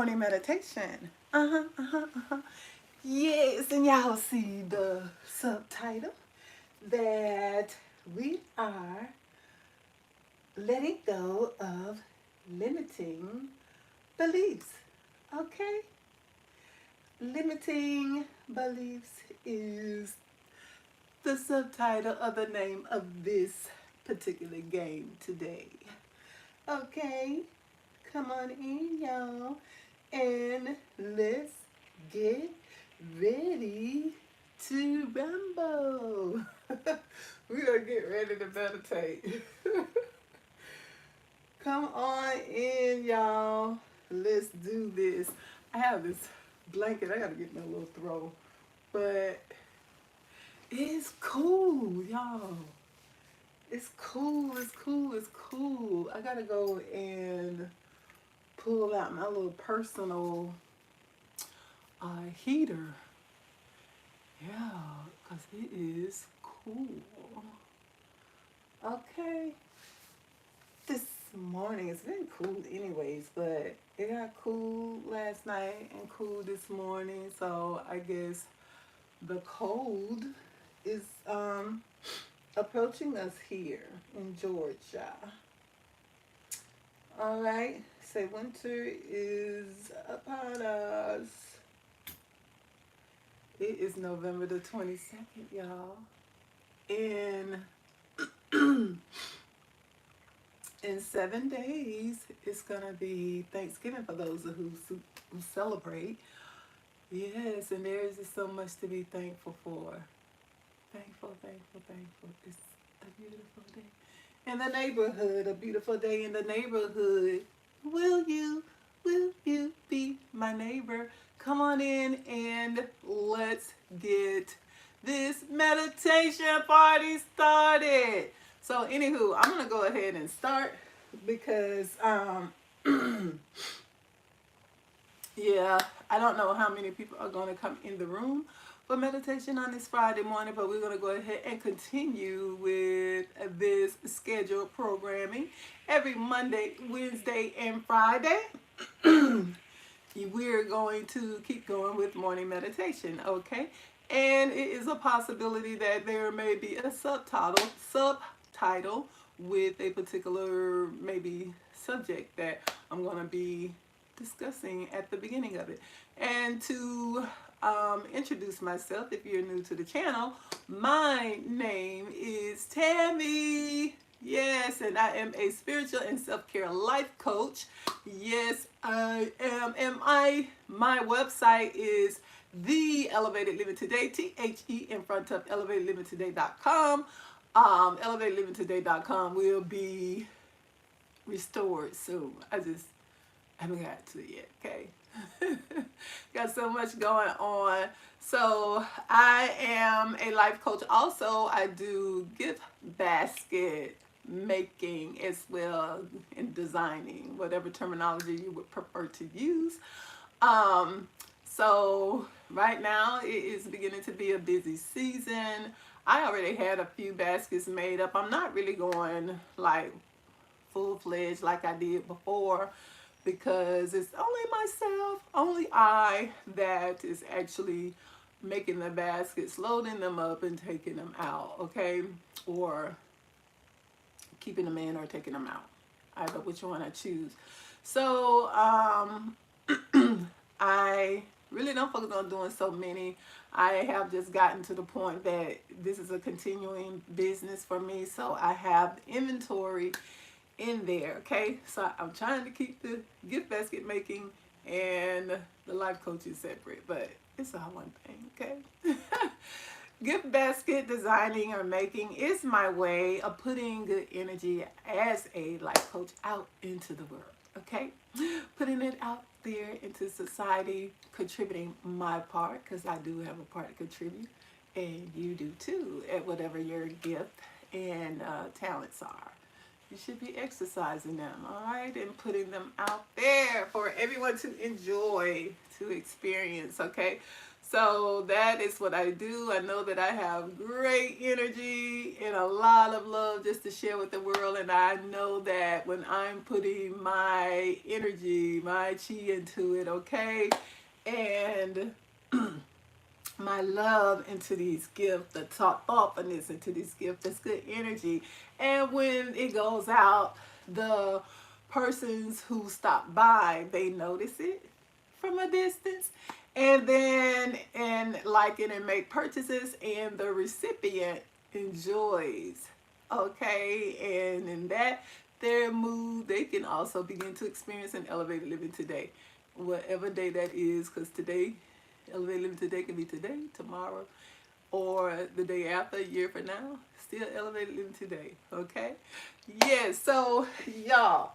morning meditation. Yes, and y'all see the subtitle that we are letting go of limiting beliefs. Okay? Limiting beliefs is the subtitle of the name of this particular game today. Okay? Come on in, y'all, and let's get ready to rumble. We're gonna get ready to meditate. Come on in, y'all. Let's do this. I have this blanket. I gotta get my little throw, but it's cool, y'all. It's cool. It's cool. It's cool. I gotta go and pull out my little personal heater. Yeah, because it is cool. Okay. This morning, it's been cool anyways, but it got cool last night and cool this morning. So I guess the cold is approaching us here in Georgia. All right. Say winter is upon us. It is November the 22nd, y'all. In 7 days, it's gonna be Thanksgiving for those who celebrate. Yes, and there is just so much to be thankful for. Thankful, thankful, thankful. It's a beautiful day in the neighborhood. A beautiful day in the neighborhood. Will you be my neighbor? Come on in and let's get this meditation party started. So anywho, I'm gonna go ahead and start because yeah, I don't know how many people are gonna come in the room for meditation on this Friday morning, but we're gonna go ahead and continue with this scheduled programming every Monday, Wednesday, and Friday. We're going to keep going with morning meditation, okay? And it is a possibility that there may be a subtitle with a particular maybe subject that I'm going to be discussing at the beginning of it. And to introduce myself, if you're new to the channel, my name is Tammy. Yes, and I am a spiritual and self-care life coach. Yes, I am. My website is The Elevated Living Today, THE in front of elevatedlivingtoday.com. Elevatedlivingtoday.com will be restored soon. I haven't got to it yet, okay? Got so much going on. So I am a life coach. Also, I do gift basket making as well, and designing, whatever terminology you would prefer to use. So right now it is beginning to be a busy season. I already had a few baskets made up. I'm not really going like full-fledged like I did before, because it's only myself, only I, that is actually making the baskets, loading them up and taking them out, okay? Or keeping them in or taking them out, either which one I choose. So I really don't focus on doing so many. I have just gotten to the point that this is a continuing business for me, so I have inventory in there, okay? So I'm trying to keep the gift basket making and the life coaching separate, but it's all one thing, okay? Gift basket designing or making is my way of putting good energy as a life coach out into the world, okay? Putting it out there into society, contributing my part, because I do have a part to contribute, and you do too, at whatever your gift and talents are. You should be exercising them, all right, and putting them out there for everyone to enjoy, to experience, okay? So that is what I do. I know that I have great energy and a lot of love just to share with the world. And I know that when I'm putting my energy, my chi into it, okay, and my love into these gifts, the thoughtfulness into these gifts, that's good energy. And when it goes out, the persons who stop by, they notice it from a distance, and then and like it and make purchases, and the recipient enjoys, okay, and in that their mood, they can also begin to experience an elevated living today, whatever day that is, because today, elevated living today can be today, tomorrow, or the day after, a year from now, still elevated living today, okay. Yes. So y'all,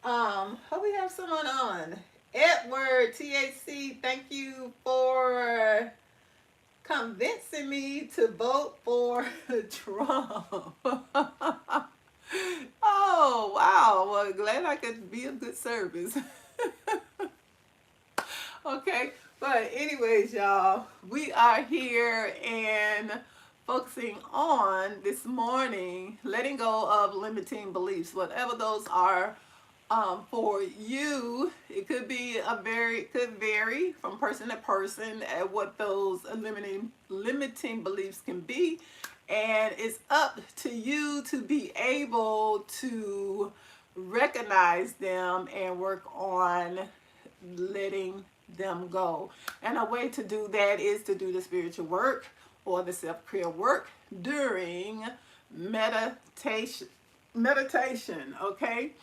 hope we have someone on. Edward THC, thank you for convincing me to vote for Trump. Oh, wow. Well, glad I could be of good service. Okay. But anyways, y'all, we are here and focusing on this morning, letting go of limiting beliefs, whatever those are. For you, it could be it could vary from person to person at what those limiting beliefs can be, and it's up to you to be able to recognize them and work on letting them go. And a way to do that is to do the spiritual work or the self-care work during meditation. Meditation, okay?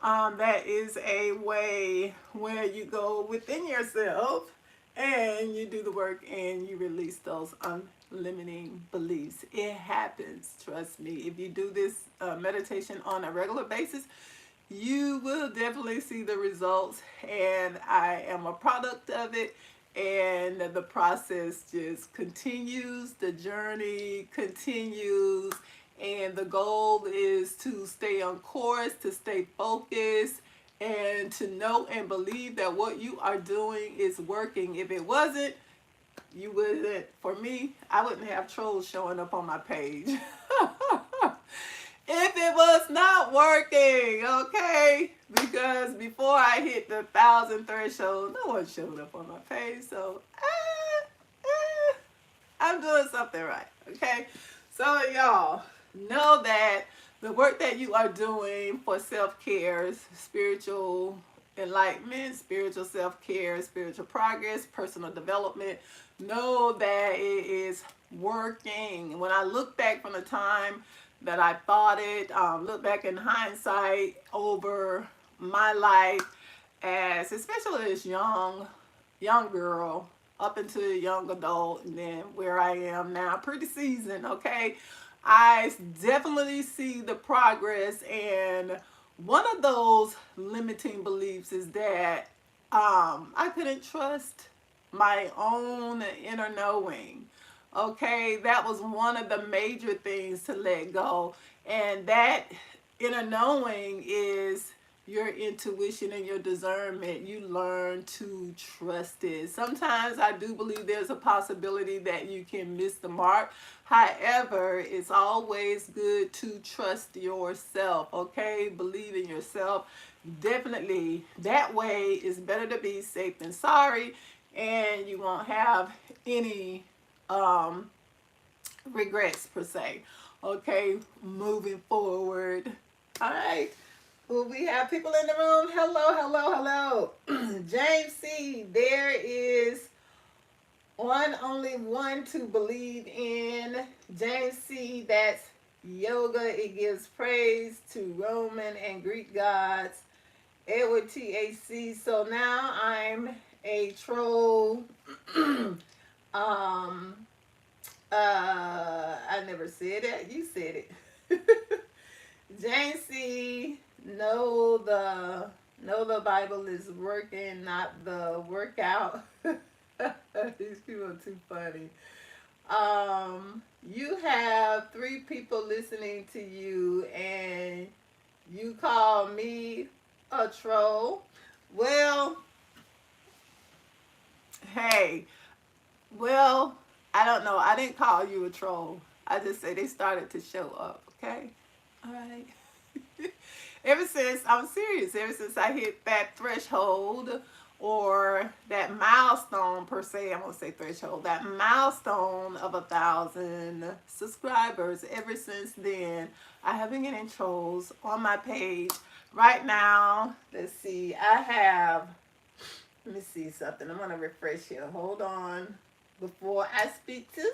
That is a way where you go within yourself and you do the work and you release those unlimiting beliefs. It happens, trust me. If you do this meditation on a regular basis, you will definitely see the results, and I am a product of it, and the process just continues, the journey continues, and the goal is to stay on course, to stay focused, and to know and believe that what you are doing is working. If it wasn't, you wouldn't, for me, I wouldn't have trolls showing up on my page. If it was not working, okay? Because before I hit the 1,000 threshold, no one showed up on my page. So, I'm doing something right, okay? So, y'all, know that the work that you are doing for self-care, spiritual enlightenment, spiritual self-care, spiritual progress, personal development, know that it is working. When I look back from the time that I thought it, look back in hindsight over my life as, especially as young girl, up into young adult, and then where I am now, pretty seasoned, okay? I definitely see the progress, and one of those limiting beliefs is that I couldn't trust my own inner knowing. Okay, that was one of the major things to let go. And that inner knowing is your intuition and your discernment. You learn to trust it. Sometimes I do believe there's a possibility that you can miss the mark. However, it's always good to trust yourself, okay? Believe in yourself. Definitely. That way, it's better to be safe than sorry, and you won't have any regrets per se. Okay, moving forward. All right. Well, we have people in the room. Hello. James C., there is only one to believe in. James C., that's yoga. It gives praise to Roman and Greek gods. Edward THC. So now I'm a troll. I never said that. You said it. Jane C. Know the Bible is working, not the workout. These people are too funny. You have 3 people listening to you, and you call me a troll. Well, hey, Well, I don't know. I didn't call you a troll. I just say they started to show up. Okay. All right. Ever since, I'm serious, ever since I hit that threshold or that milestone per se, I won't say threshold, that milestone of 1,000 subscribers, ever since then, I have been getting trolls on my page. Right now, let's see, I have, let me see something. I'm going to refresh here. Hold on before I speak to Sam.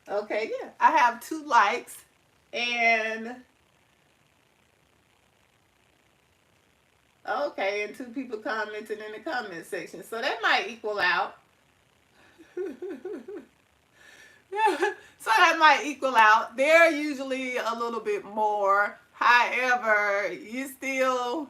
Okay, yeah. I have 2 likes and okay, and 2 people commented in the comment section. So that might equal out. Yeah, so that might equal out. They're usually a little bit more. However, you still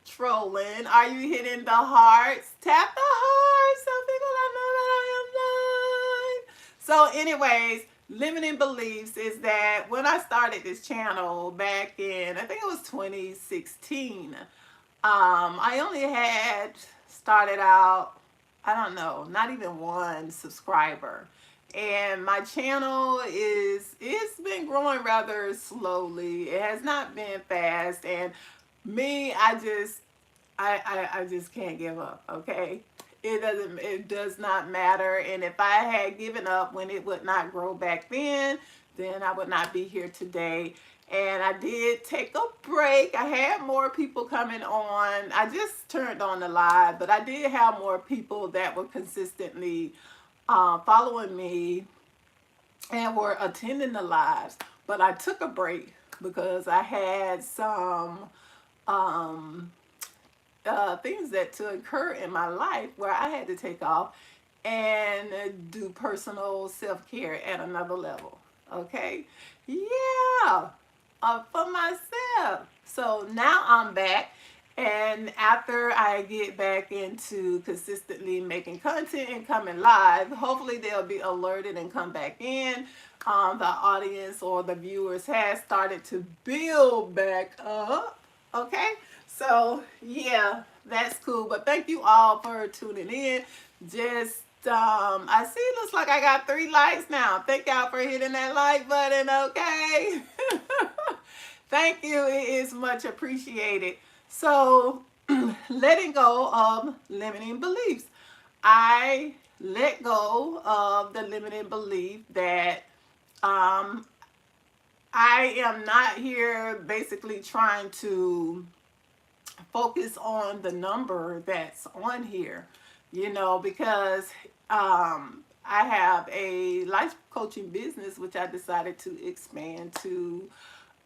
trolling. Are you hitting the hearts? Tap the hearts. Some people I know that I am not. So, anyways, limiting beliefs is that when I started this channel back in, I think it was 2016, I only had started out, I don't know, not even 1 subscriber. And my channel it's been growing rather slowly. It has not been fast. And me, I just can't give up, okay? It does not matter. And if I had given up when it would not grow back then I would not be here today. And I did take a break. I had more people coming on. I just turned on the live, but I did have more people that were consistently following me and were attending the lives. But I took a break because I had some um, things that to occur in my life where I had to take off and do personal self-care at another level. Okay? Yeah. For myself. So now I'm back. And after I get back into consistently making content and coming live, hopefully they'll be alerted and come back in. The audience or the viewers has started to build back up. Okay? So, yeah, that's cool. But thank you all for tuning in. Just I see it looks like I got 3 likes now. Thank y'all for hitting that like button, okay? Thank you. It is much appreciated. So, letting go of limiting beliefs. I let go of the limiting belief that um, I am not here basically trying to focus on the number that's on here, because I have a life coaching business which I decided to expand to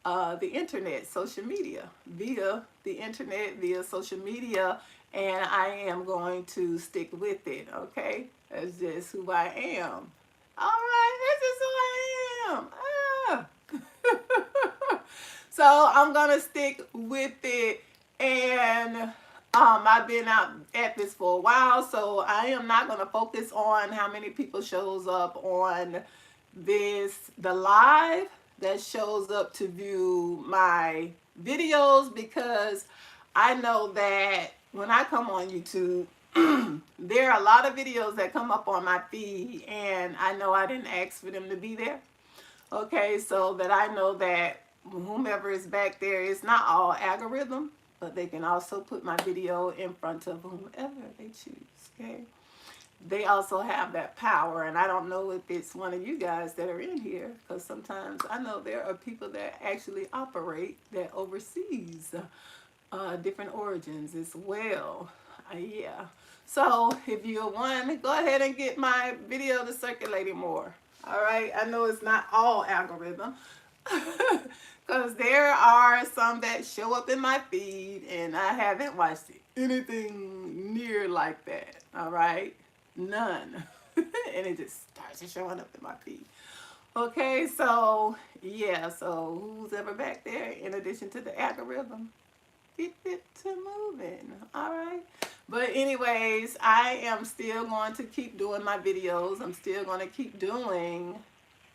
the internet, social media, via the internet, via social media, and I am going to stick with it, okay? That's just who I am. All right, that's just who I am. So I'm gonna stick with it, and I've been out at this for a while, so I am not gonna focus on how many people shows up on the live that shows up to view my videos, because I know that when I come on YouTube, there are a lot of videos that come up on my feed, and I know I didn't ask for them to be there. Okay, so that I know that whomever is back there, it's not all algorithm, but they can also put my video in front of whomever they choose, okay? They also have that power, and I don't know if it's one of you guys that are in here, because sometimes I know there are people that actually operate that oversees different origins as well. Yeah. So if you're one, go ahead and get my video to circulating more. All right. I know it's not all algorithm, because there are some that show up in my feed, and I haven't watched anything near like that. All right. None. And it just starts showing up in my feed. Okay, so yeah, so who's ever back there in addition to the algorithm? Get it to moving. All right. But anyways, I am still going to keep doing my videos. I'm still going to keep doing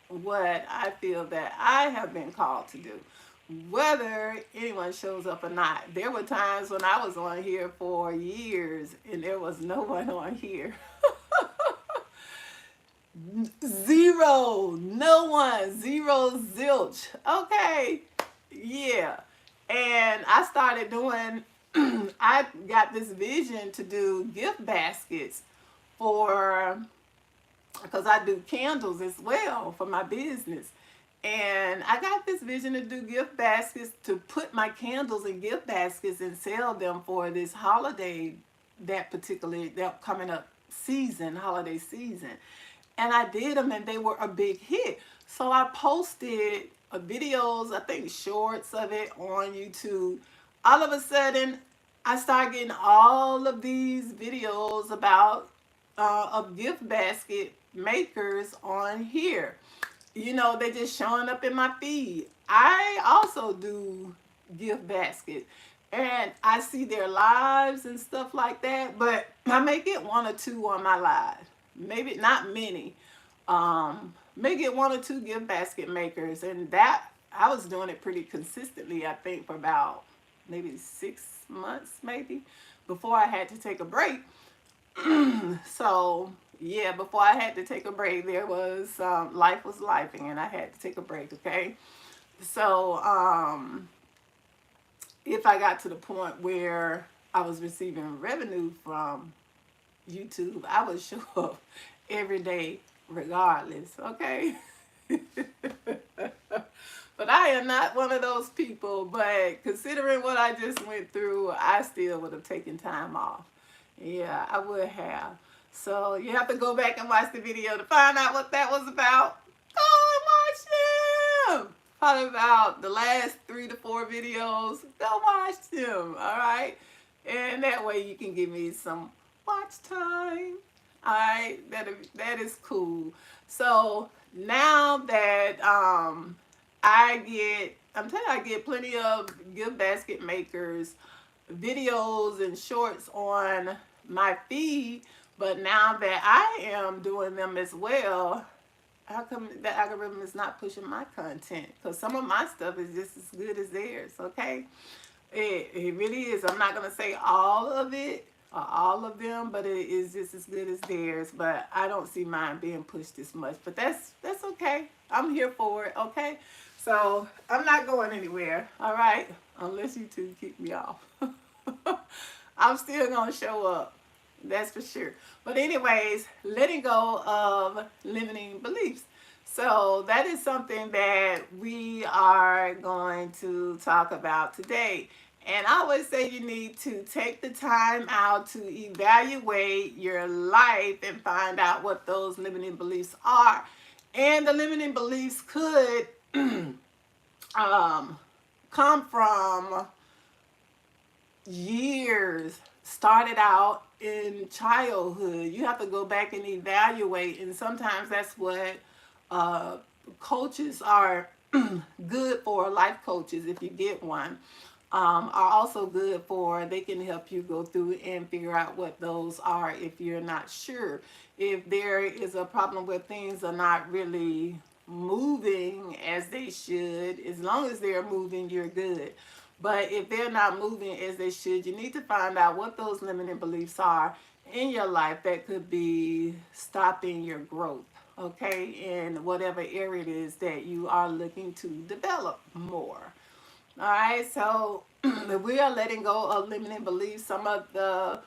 what I feel that I have been called to do, whether anyone shows up or not. There were times when I was on here for years and there was no one on here. Zero, no one, zero, zilch. Okay, yeah. And I started doing, I got this vision to do gift baskets for, because I do candles as well for my business. And I got this vision to do gift baskets, to put my candles in gift baskets and sell them for this holiday, that coming up season, holiday season. And I did them and they were a big hit. So I posted videos, I think shorts of it on YouTube. All of a sudden, I started getting all of these videos about of gift basket makers on here. You know, they just showing up in my feed. I also do gift baskets. And I see their lives and stuff like that, but I may get one or two on my live. Maybe not many. May get one or two gift basket makers, and that I was doing it pretty consistently, I think, for about maybe 6 months, maybe, before I had to take a break. So yeah, before I had to take a break, there was life was lifing, and I had to take a break. Okay, so if I got to the point where I was receiving revenue from YouTube, I would show up every day regardless. Okay. But I am not one of those people. But considering what I just went through, I still would have taken time off. Yeah, I would have. So you have to go back and watch the video to find out what that was about. Go and watch them. Probably about the last 3 to 4 videos. Go watch them. All right. And that way you can give me some watch time. All right. That is cool. So now that I'm telling you, I get plenty of gift basket makers videos and shorts on my feed, but now that I am doing them as well, how come the algorithm is not pushing my content? Because some of my stuff is just as good as theirs. Okay, it really is. I'm not gonna say all of it or all of them, but it is just as good as theirs. But I don't see mine being pushed as much. But that's okay. I'm here for it. Okay, so I'm not going anywhere. All right, unless you two keep me off. I'm still gonna show up. That's for sure. But anyways, letting go of limiting beliefs. So that is something that we are going to talk about today. And I always say you need to take the time out to evaluate your life and find out what those limiting beliefs are. And the limiting beliefs could come from years, started out in childhood. You have to go back and evaluate, and sometimes that's what coaches are good for. Life coaches, if you get one, are also good for. They can help you go through and figure out what those are if you're not sure. If there is a problem where things are not really moving as they should, as long as they're moving, you're good. But if they're not moving as they should, you need to find out what those limiting beliefs are in your life that could be stopping your growth, okay, in whatever area it is that you are looking to develop more. All right, so we are letting go of limiting beliefs. Some of the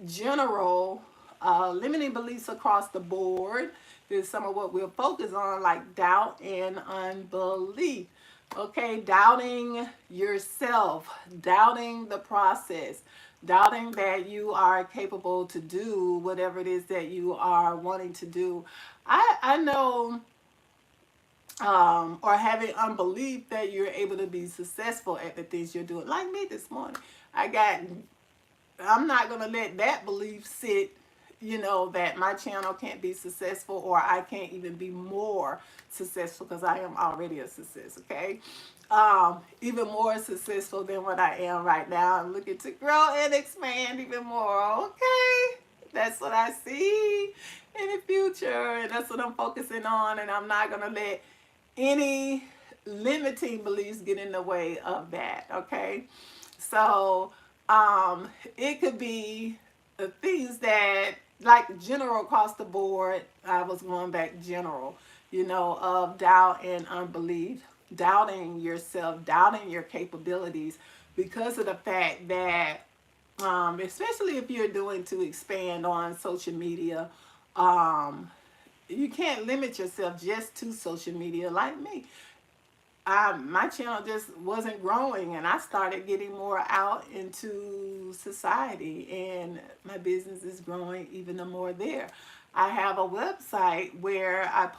general limiting beliefs across the board is some of what we'll focus on, like doubt and unbelief. Okay, doubting yourself, doubting the process, doubting that you are capable to do whatever it is that you are wanting to do. I know, or having unbelief that you're able to be successful at the things you're doing. Like me this morning, I'm not going to let that belief sit, you know, that my channel can't be successful or I can't even be more successful, because I am already a success, okay? Even more successful than what I am right now. I'm looking to grow and expand even more, okay? That's what I see in the future, and that's what I'm focusing on, and I'm not going to let any limiting beliefs get in the way of that. Okay, so it could be the things that, like, general across the board. I was going back general, of doubt and unbelief, doubting yourself, doubting your capabilities, because of the fact that, especially if you're doing to expand on social media, um, you can't limit yourself just to social media. Like me, my channel just wasn't growing, and I started getting more out into society, and my business is growing even more there. I have a website where I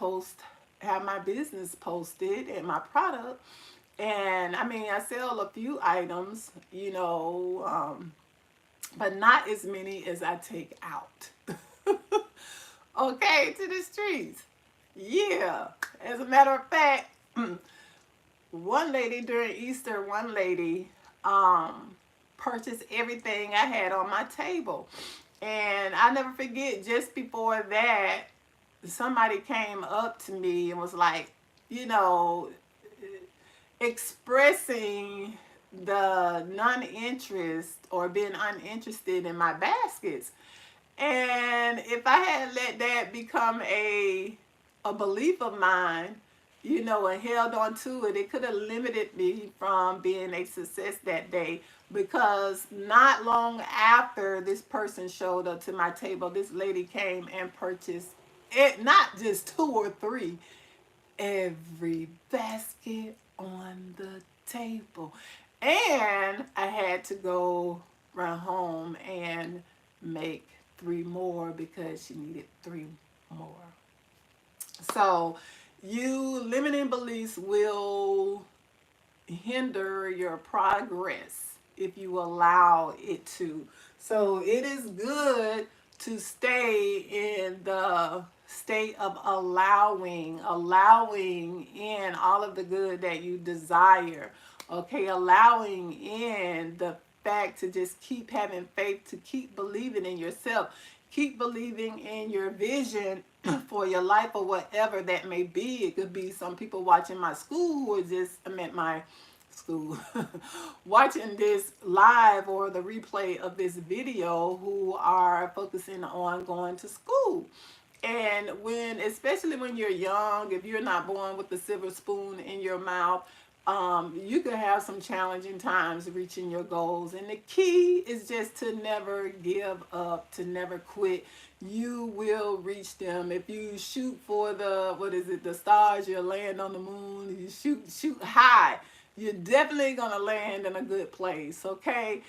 have my business posted and my product, and I mean, I sell a few items, but not as many as I take out. Okay, to the streets. Yeah. As a matter of fact, one lady during Easter, one lady purchased everything I had on my table. And I never forget, just before that, somebody came up to me and was like, you know, expressing the non-interest or being uninterested in my baskets. And if I had let that become a belief of mine, and held on to it, it could have limited me from being a success that day. Because not long after this person showed up to my table, this lady came and purchased it, not just two or three, every basket on the table. And I had to go run home and make three more because she needed three more. So, you limiting beliefs will hinder your progress if you allow it to. So, it is good to stay in the state of allowing in all of the good that you desire. Okay, allowing in the fact to just keep having faith, to keep believing in yourself, keep believing in your vision for your life, or whatever that may be. It could be some people watching my school who are just, I meant my school, watching this live or the replay of this video, who are focusing on going to school. And especially when you're young, if you're not born with the silver spoon in your mouth, you could have some challenging times reaching your goals. And the key is just to never give up, to never quit. You will reach them. If you shoot for the stars, you'll land on the moon. You shoot high, you're definitely gonna land in a good place. Okay,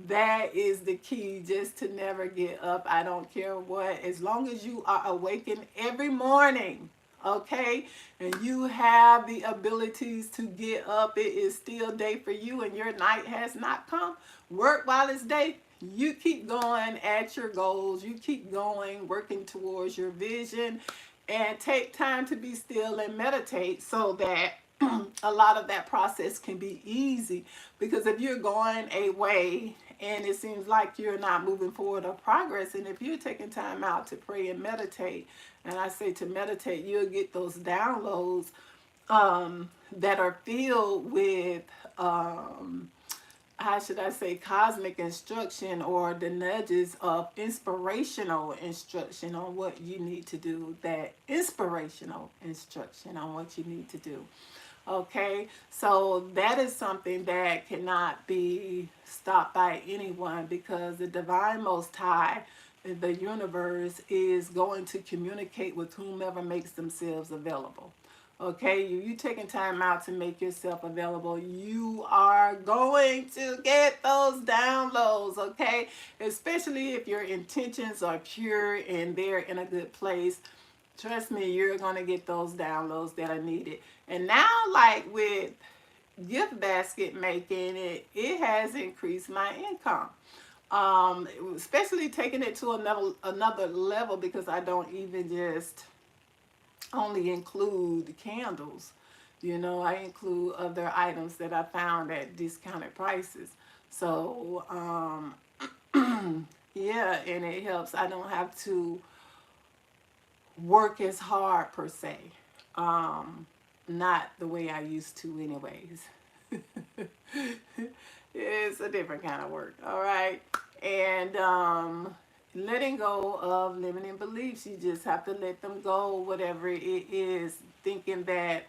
that is the key, just to never get up. I don't care what, as long as you are awakened every morning, okay, and you have the abilities to get up, it is still day for you and your night has not come. Work while it's day. You keep going at your goals. You keep going, working towards your vision, and take time to be still and meditate, so that a lot of that process can be easy. Because if you're going a way and it seems like you're not moving forward or progress, and if you're taking time out to pray and meditate, and I say to meditate, you'll get those downloads that are filled with, how should I say, cosmic instruction, or the nudges of inspirational instruction on what you need to do, that inspirational instruction on what you need to do. Okay, so that is something that cannot be stopped by anyone, because the divine most high, the universe, is going to communicate with whomever makes themselves available. Okay, you taking time out to make yourself available, you are going to get those downloads. Okay, especially if your intentions are pure and they're in a good place. Trust me, you're going to get those downloads that are needed. And now, like with gift basket making, it has increased my income. Especially taking it to another level, because I don't even just only include candles. I include other items that I found at discounted prices. So, yeah, and it helps. I don't have to work as hard per se. not the way I used to anyways. It's a different kind of work, all right? And letting go of limiting beliefs, you just have to let them go, whatever it is, thinking that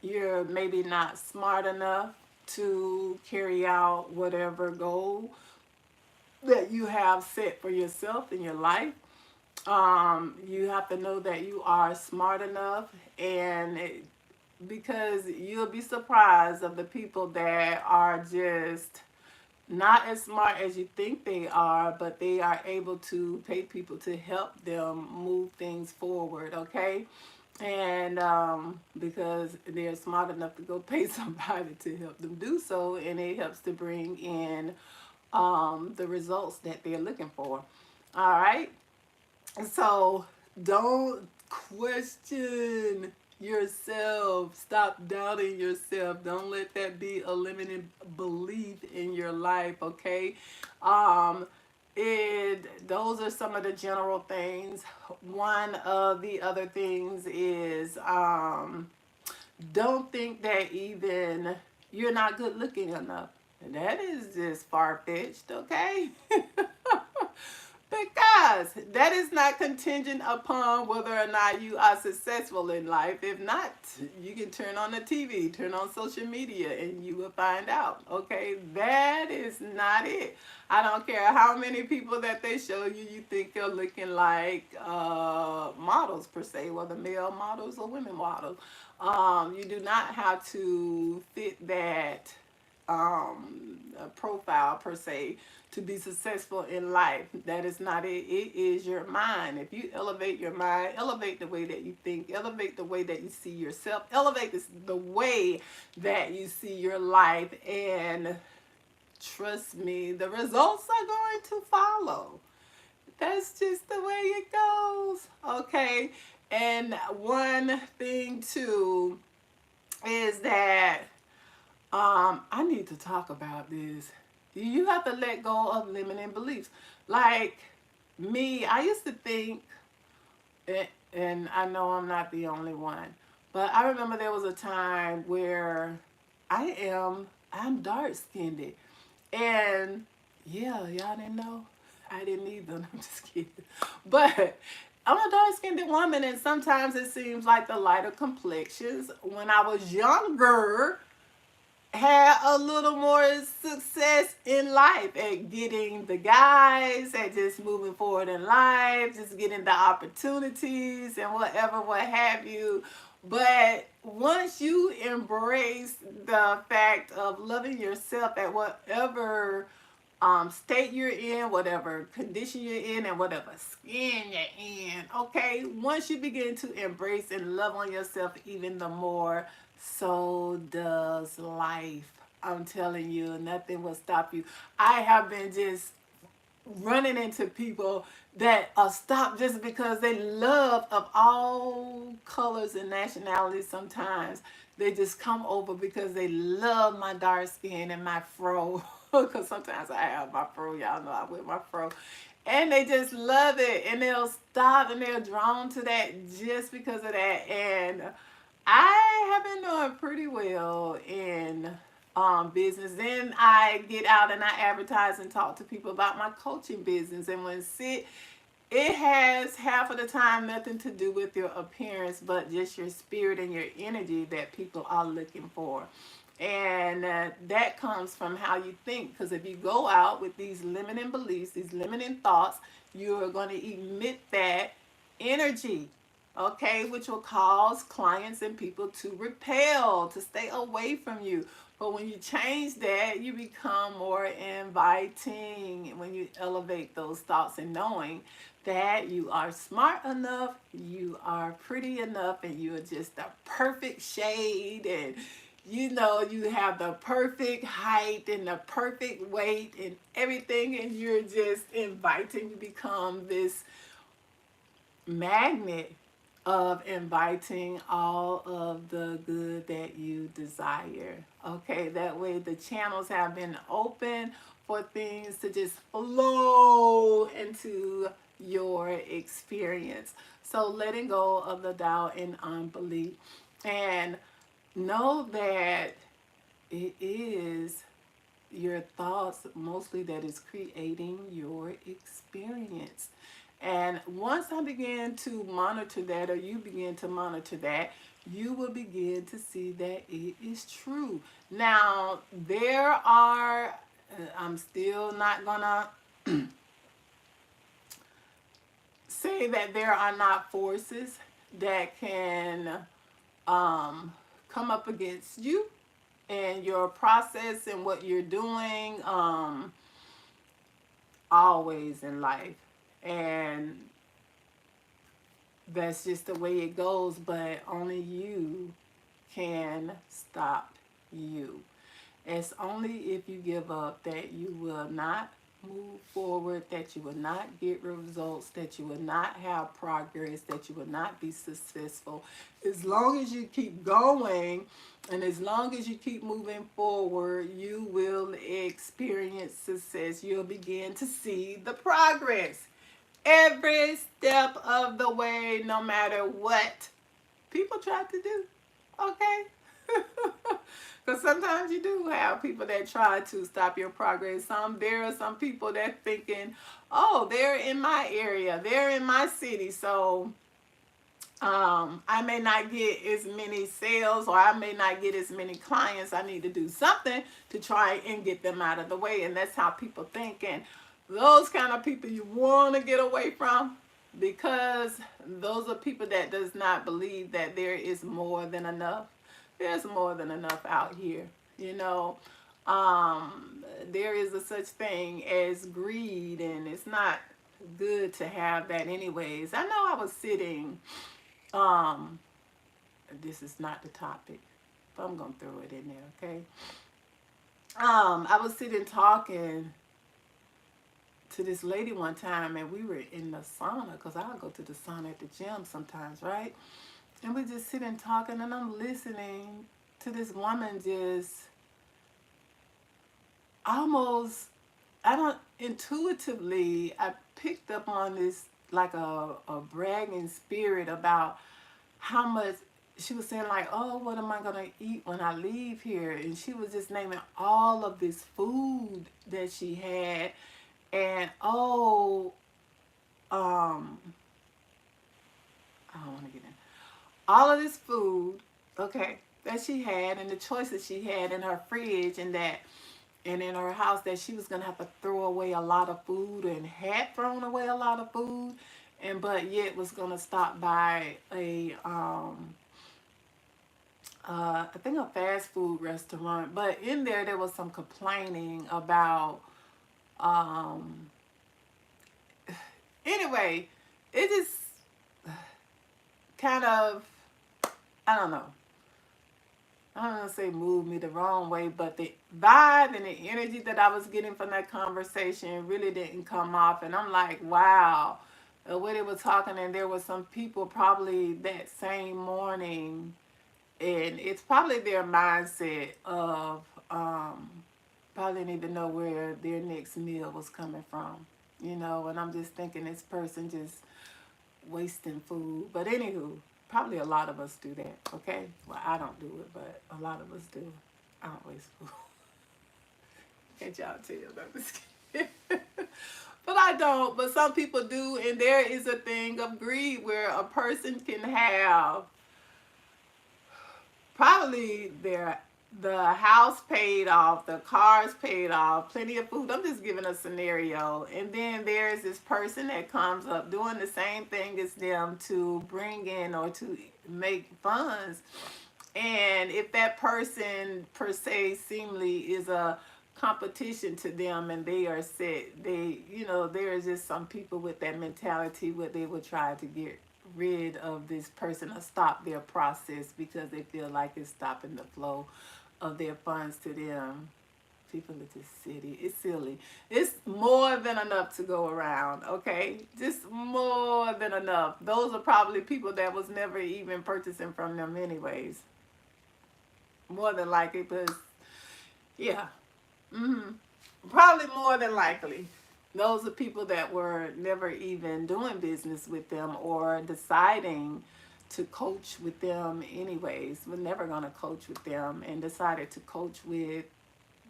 you're maybe not smart enough to carry out whatever goal that you have set for yourself in your life. You have to know that you are smart enough, and because you'll be surprised of the people that are just not as smart as you think they are, but they are able to pay people to help them move things forward, okay? And because they're smart enough to go pay somebody to help them do so, and it helps to bring in the results that they're looking for. All right? So don't question yourself. Stop doubting yourself. Don't let that be a limiting belief in your life, okay? Um, those are some of the general things. One of the other things is don't think that even you're not good looking enough. That is just far fetched, okay? Because that is not contingent upon whether or not you are successful in life. If not, you can turn on the TV, turn on social media, and you will find out. Okay, that is not it. I don't care how many people that they show you, you think they're looking like models per se, whether male models or women models. You do not have to fit that profile per se to be successful in life. That is not it. It is your mind. If you elevate your mind, elevate the way that you think, elevate the way that you see yourself, elevate the way that you see your life, and trust me, the results are going to follow. That's just the way it goes. Okay. And one thing too is that I need to talk about this. You have to let go of limiting beliefs. Like me, I used to think, and I know I'm not the only one, but I remember there was a time where I'm dark skinned. And yeah, y'all didn't know? I didn't either. I'm just kidding. But I'm a dark skinned woman, and sometimes it seems like the lighter complexions. When I was younger, had a little more success in life at getting the guys, at just moving forward in life, just getting the opportunities and whatever, what have you. But once you embrace the fact of loving yourself at whatever state you're in, whatever condition you're in, and whatever skin you're in, okay, once you begin to embrace and love on yourself even the more, so does life. I'm telling you, nothing will stop you. I have been just running into people that are stopped just because they love of all colors and nationalities. Sometimes they just come over because they love my dark skin and my fro. Because sometimes I have my fro, y'all know I wear my fro, and they just love it, and they'll stop and they're drawn to that just because of that. And I have been doing pretty well in business. Then I get out and I advertise and talk to people about my coaching business. And when it has half of the time nothing to do with your appearance, but just your spirit and your energy that people are looking for. And that comes from how you think. Because if you go out with these limiting beliefs, these limiting thoughts, you're going to emit that energy, okay, which will cause clients and people to repel, to stay away from you. But when you change that, you become more inviting when you elevate those thoughts and knowing that you are smart enough, you are pretty enough, and you are just the perfect shade, and you know you have the perfect height and the perfect weight and everything, and you're just inviting. You become this magnet of inviting all of the good that you desire. Okay, that way the channels have been open for things to just flow into your experience. So letting go of the doubt and unbelief. And know that it is your thoughts mostly that is creating your experience. And once I begin to monitor that, or you begin to monitor that, you will begin to see that it is true. Now, there are, I'm still not gonna say that there are not forces that can um, come up against you and your process and what you're doing, always in life. And that's just the way it goes, but only you can stop you. It's only if you give up that you will not move forward, that you will not get results, that you will not have progress, that you will not be successful. As long as you keep going and as long as you keep moving forward, you will experience success. You'll begin to see the progress every step of the way, no matter what people try to do. Okay? Because sometimes you do have people that try to stop your progress. There are some people that thinking, oh, they're in my area, they're in my city, so I may not get as many sales or I may not get as many clients. I need to do something to try and get them out of the way. And that's how people think. And those kind of people you want to get away from, because those are people that does not believe that there is more than enough. There's more than enough out here. You know, there is a such thing as greed, and it's not good to have that anyways. I know I was sitting, um, this is not the topic, but I'm gonna throw it in there, okay? I was sitting talking to this lady one time, and we were in the sauna because I go to the sauna at the gym sometimes, right? And we just sitting talking, and I'm listening to this woman just almost, I don't, intuitively, I picked up on this like a bragging spirit about how much she was saying, like, oh, what am I gonna eat when I leave here? And she was just naming all of this food that she had, and oh, I don't want to get in all of this food, okay, that she had, and the choices she had in her fridge, and that, and in her house, that she was gonna have to throw away a lot of food, and had thrown away a lot of food, and but yet was gonna stop by a I think a fast food restaurant. But in there was some complaining about, um, anyway, it just kind of, I don't know. I don't want to say moved me the wrong way, but the vibe and the energy that I was getting from that conversation really didn't come off. And I'm like, wow, the way they were talking, and there were some people probably that same morning, and it's probably their mindset of, probably didn't even know where their next meal was coming from, you know. And I'm just thinking this person just wasting food. But anywho, probably a lot of us do that. Okay, well, I don't do it, but a lot of us do. I don't waste food. Can't y'all tell? I'm just kidding. But I don't. But some people do, and there is a thing of greed where a person can have probably the house paid off, the cars paid off, plenty of food. I'm just giving a scenario. And then there's this person that comes up doing the same thing as them to bring in or to make funds. And if that person per se seemingly is a competition to them and they are set, they, you know, there is just some people with that mentality where they will try to get rid of this person or stop their process because they feel like it's stopping the flow of their funds to them. People are just silly. It's silly. It's more than enough to go around, okay? Just more than enough. Those are probably people that was never even purchasing from them anyways. More than likely, because, yeah. Probably more than likely. Those are people that were never even doing business with them or deciding to coach with them anyways. Was never going to coach with them, and decided to coach with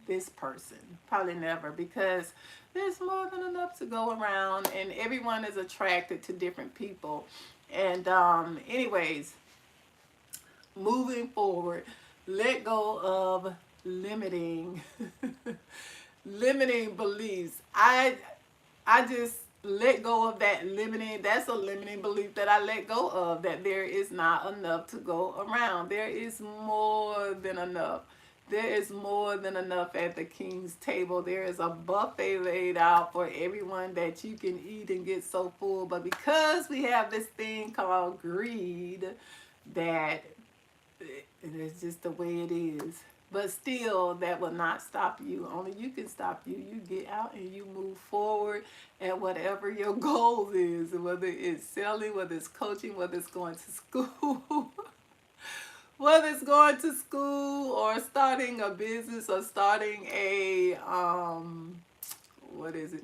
this person. Probably never, because there's more than enough to go around, and everyone is attracted to different people. And anyways, moving forward, let go of limiting limiting beliefs. I just let go of that limiting. That's a limiting belief that I let go of, that there is not enough to go around. There is more than enough. There is more than enough at the King's table. There is a buffet laid out for everyone that you can eat and get so full. But because we have this thing called greed, that it's just the way it is. But still, that will not stop you. Only you can stop you. You get out and you move forward at whatever your goal is, whether it's selling, whether it's coaching, whether it's going to school. Whether it's going to school or starting a business or starting a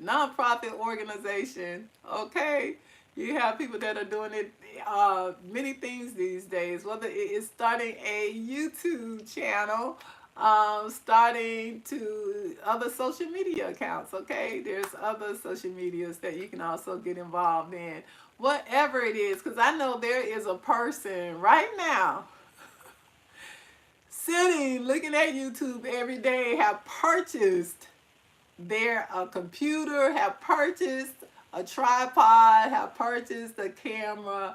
nonprofit organization. Okay, you have people that are doing it many things these days. Whether it is starting a YouTube channel, starting to other social media accounts. Okay, there's other social medias that you can also get involved in. Whatever it is, because I know there is a person right now sitting looking at YouTube every day, have purchased their computer, have purchased a tripod, have purchased a camera,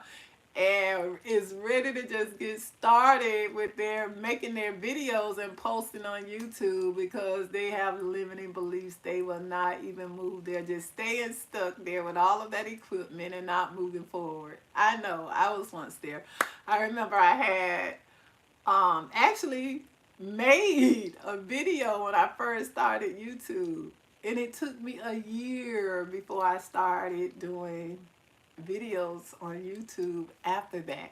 and is ready to just get started with their making their videos and posting on YouTube, because they have limiting beliefs. They will not even move. They're just staying stuck there with all of that equipment and not moving forward. I know, I was once there. I remember I had actually made a video when I first started YouTube, and it took me a year before I started doing videos on YouTube after that.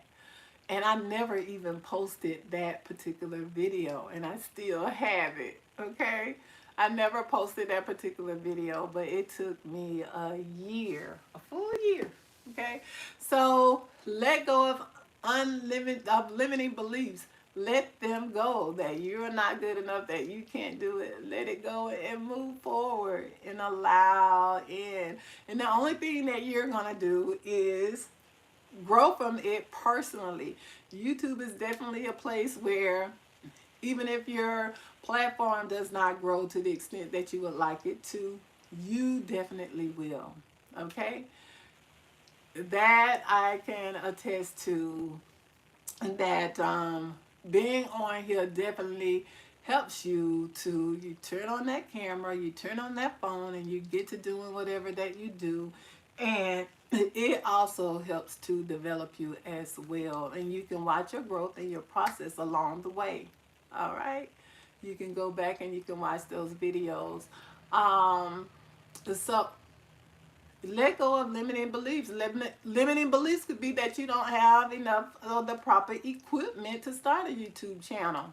And I never even posted that particular video, and I still have it. Okay, I never posted that particular video, but it took me a year, a full year. Okay, so let go of limiting beliefs. Let them go, that you're not good enough, that you can't do it. Let it go and move forward and allow in. And the only thing that you're going to do is grow from it personally. YouTube is definitely a place where, even if your platform does not grow to the extent that you would like it to, you definitely will. Okay? That I can attest to, that being on here definitely helps you turn on that camera, you turn on that phone, and you get to doing whatever that you do. And it also helps to develop you as well. And you can watch your growth and your process along the way. All right? You can go back and you can watch those videos. So let go of limiting beliefs. Limiting beliefs could be that you don't have enough of the proper equipment to start a YouTube channel.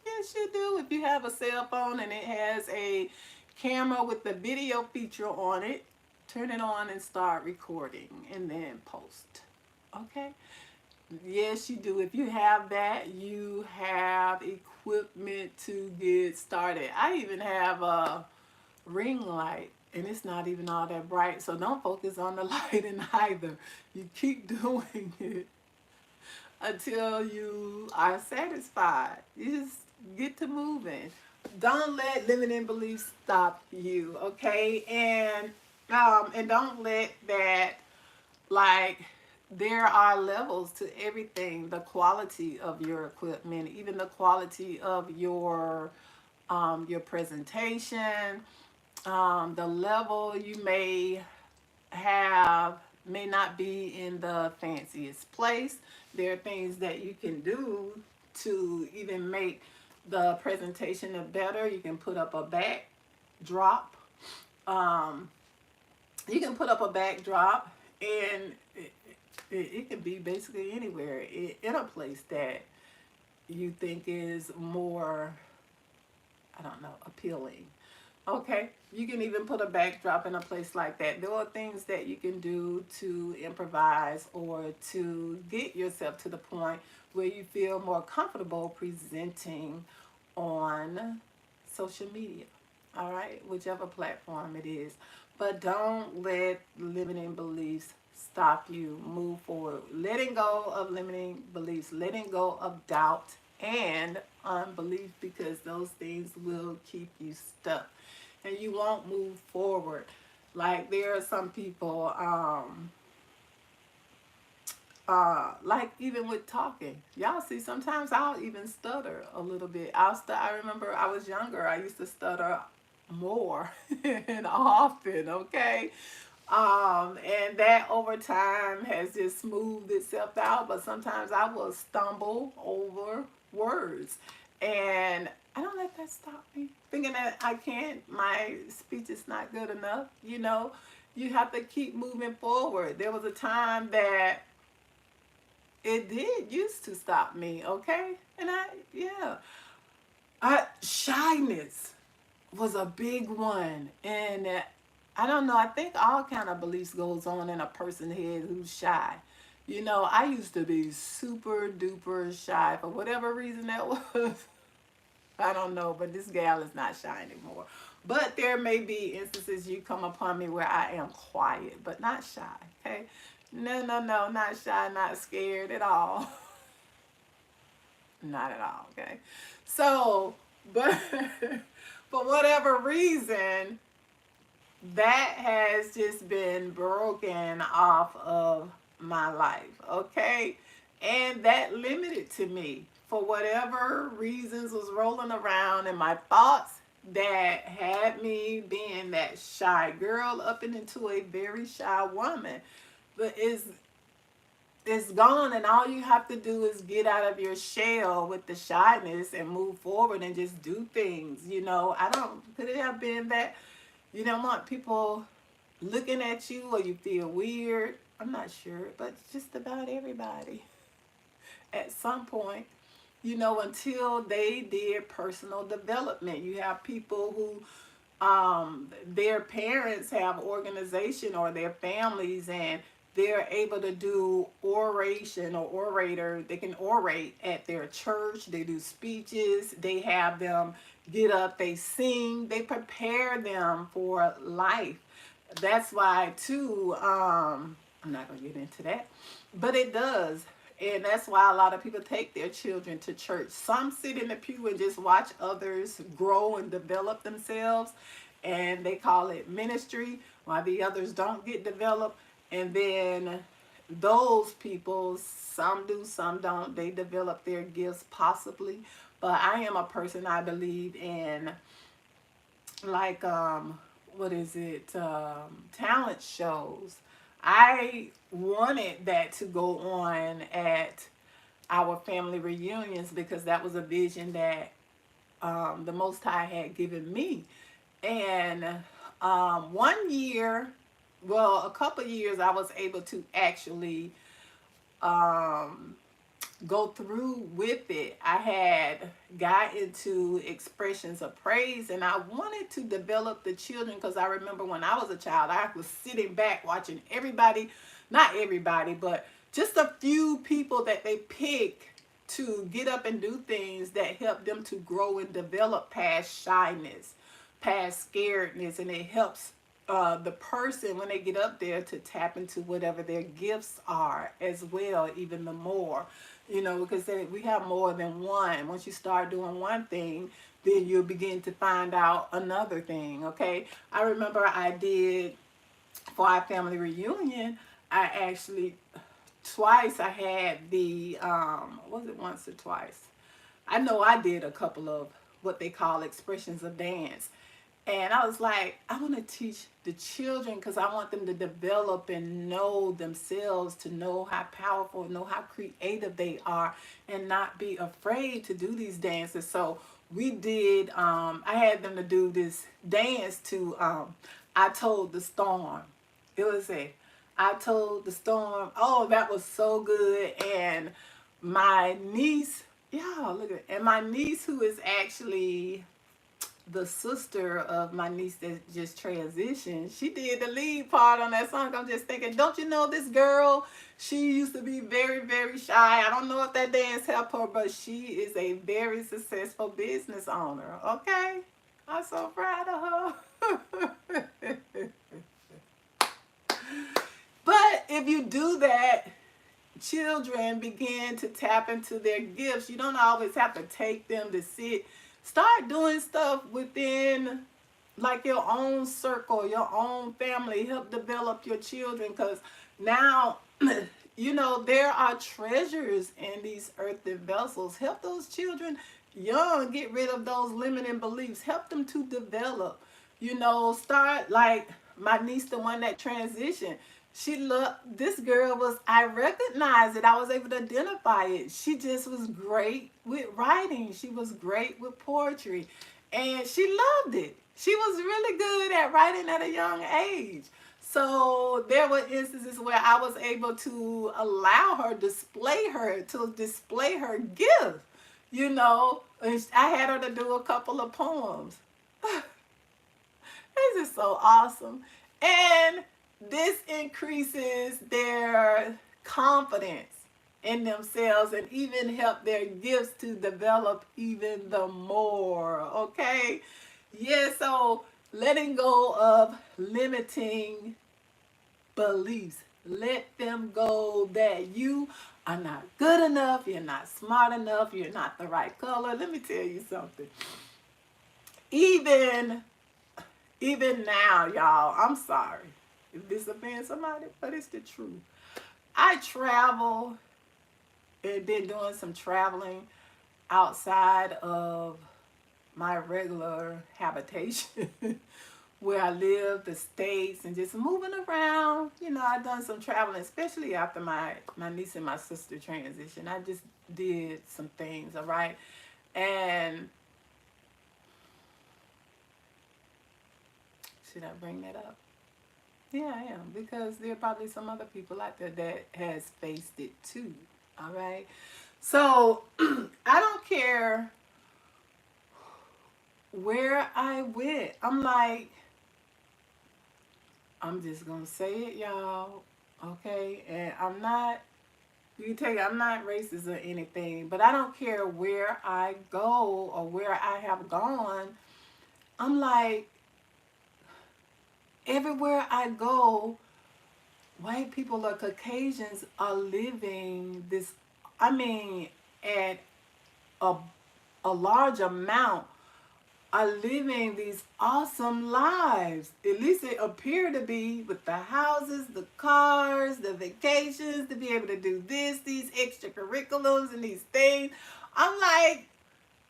Yes, you do. If you have a cell phone and it has a camera with the video feature on it, turn it on and start recording and then post. Okay? Yes, you do. If you have that, you have equipment to get started. I even have a ring light, and it's not even all that bright, so don't focus on the lighting either. You keep doing it until you are satisfied. You just get to moving. Don't let limiting beliefs stop you, okay? And don't let that, like, there are levels to everything. The quality of your equipment, even the quality of your presentation, the level you may have may not be in the fanciest place. There are things that you can do to even make the presentation better. You can put up a backdrop. You can put up a backdrop, and it can be basically anywhere in a place that you think is more, I don't know, appealing. Okay, you can even put a backdrop in a place like that. There are things that you can do to improvise or to get yourself to the point where you feel more comfortable presenting on social media. All right, whichever platform it is. But don't let limiting beliefs stop you. Move forward. Letting go of limiting beliefs, letting go of doubt and unbelief, because those things will keep you stuck and you won't move forward. Like there are some people, like even with talking, y'all see, sometimes I'll even stutter a little bit. I remember I was younger, I used to stutter more and often, okay? And that over time has just smoothed itself out, but sometimes I will stumble over words. And I don't let that stop me. Thinking that I can't, my speech is not good enough, you know. You have to keep moving forward. There was a time that it did used to stop me, okay? And yeah. Shyness was a big one. And I don't know, I think all kind of beliefs goes on in a person's head who's shy. You know, I used to be super duper shy for whatever reason that was. I don't know, but this gal is not shy anymore. But there may be instances you come upon me where I am quiet, but not shy, okay? No, no, no, not shy, not scared at all. Not at all, okay? So, but for whatever reason, that has just been broken off of my life, okay? And that limited to me for whatever reasons was rolling around in my thoughts that had me being that shy girl up and into a very shy woman. But it's gone, and all you have to do is get out of your shell with the shyness and move forward and just do things. You know, I don't, could it have been that you don't want people looking at you or you feel weird? I'm not sure, but just about everybody at some point, you know, until they did personal development. You have people who their parents have organization or their families, and they're able to do oration or orator. They can orate at their church. They do speeches. They have them get up. They sing. They prepare them for life. That's why too. I'm not gonna get into that, but it does. And that's why a lot of people take their children to church. Some sit in the pew and just watch others grow and develop themselves, and they call it ministry, while the others don't get developed. And then those people, some do, some don't, they develop their gifts possibly. But I am a person, I believe in, like, what is it, talent shows. I wanted that to go on at our family reunions because that was a vision that the Most High had given me. And one year, well, a couple years, I was able to actually um, go through with it. I had got into expressions of praise, and I wanted to develop the children because I remember when I was a child, I was sitting back watching everybody, not everybody, but just a few people that they pick to get up and do things that help them to grow and develop past shyness, past scaredness, and it helps the person when they get up there to tap into whatever their gifts are as well, even the more, you know, because we have more than one. Once you start doing one thing, then you'll begin to find out another thing. Okay, I remember I did for our family reunion, I actually twice I had the was it once or twice, I know I did a couple of what they call expressions of dance. And I was like, I want to teach the children because I want them to develop and know themselves, to know how powerful, know how creative they are, and not be afraid to do these dances. So we did, I had them to do this dance to I Told the Storm. It was I Told the Storm. Oh, that was so good. And my niece, yeah, look at it. And my niece, who is actually the sister of my niece that just transitioned, she did the lead part on that song. I'm just thinking, don't you know this girl? She used to be very, very shy. I don't know if that dance helped her, but she is a very successful business owner. Okay? I'm so proud of her. But if you do that, children begin to tap into their gifts. You don't always have to take them to sit. Start doing stuff within like your own circle, your own family. Help develop your children, because now you know there are treasures in these earthen vessels. Help those children young get rid of those limiting beliefs. Help them to develop. You know, start like my niece, the one that transitioned. She looked, this girl was, I recognized it. I was able to identify it. She just was great with writing. She was great with poetry. And she loved it. She was really good at writing at a young age. So there were instances where I was able to allow her, to display her gift. You know, and I had her to do a couple of poems. This is so awesome. And this increases their confidence in themselves and even help their gifts to develop even the more. Okay? Yeah, so letting go of limiting beliefs. Let them go that you are not good enough, you're not smart enough, you're not the right color. Let me tell you something. Even even now, y'all, I'm sorry if this offends somebody, but it's the truth. I travel and been doing some traveling outside of my regular habitation where I live, the states, and just moving around. You know, I've done some traveling, especially after my niece and my sister transition. I just did some things, all right? And should I bring that up? Yeah, I am, because there are probably some other people out there that has faced it too. All right. So I don't care where I went. I'm like, I'm just gonna say it, y'all. Okay, and I'm not. You can tell you, I'm not racist or anything, but I don't care where I go or where I have gone. I'm like, everywhere I go, white people or Caucasians are living this, I mean, at a, a large amount, are living these awesome lives. At least it appear to be, with the houses, the cars, the vacations, to be able to do this, these extracurriculums and these things. I'm like,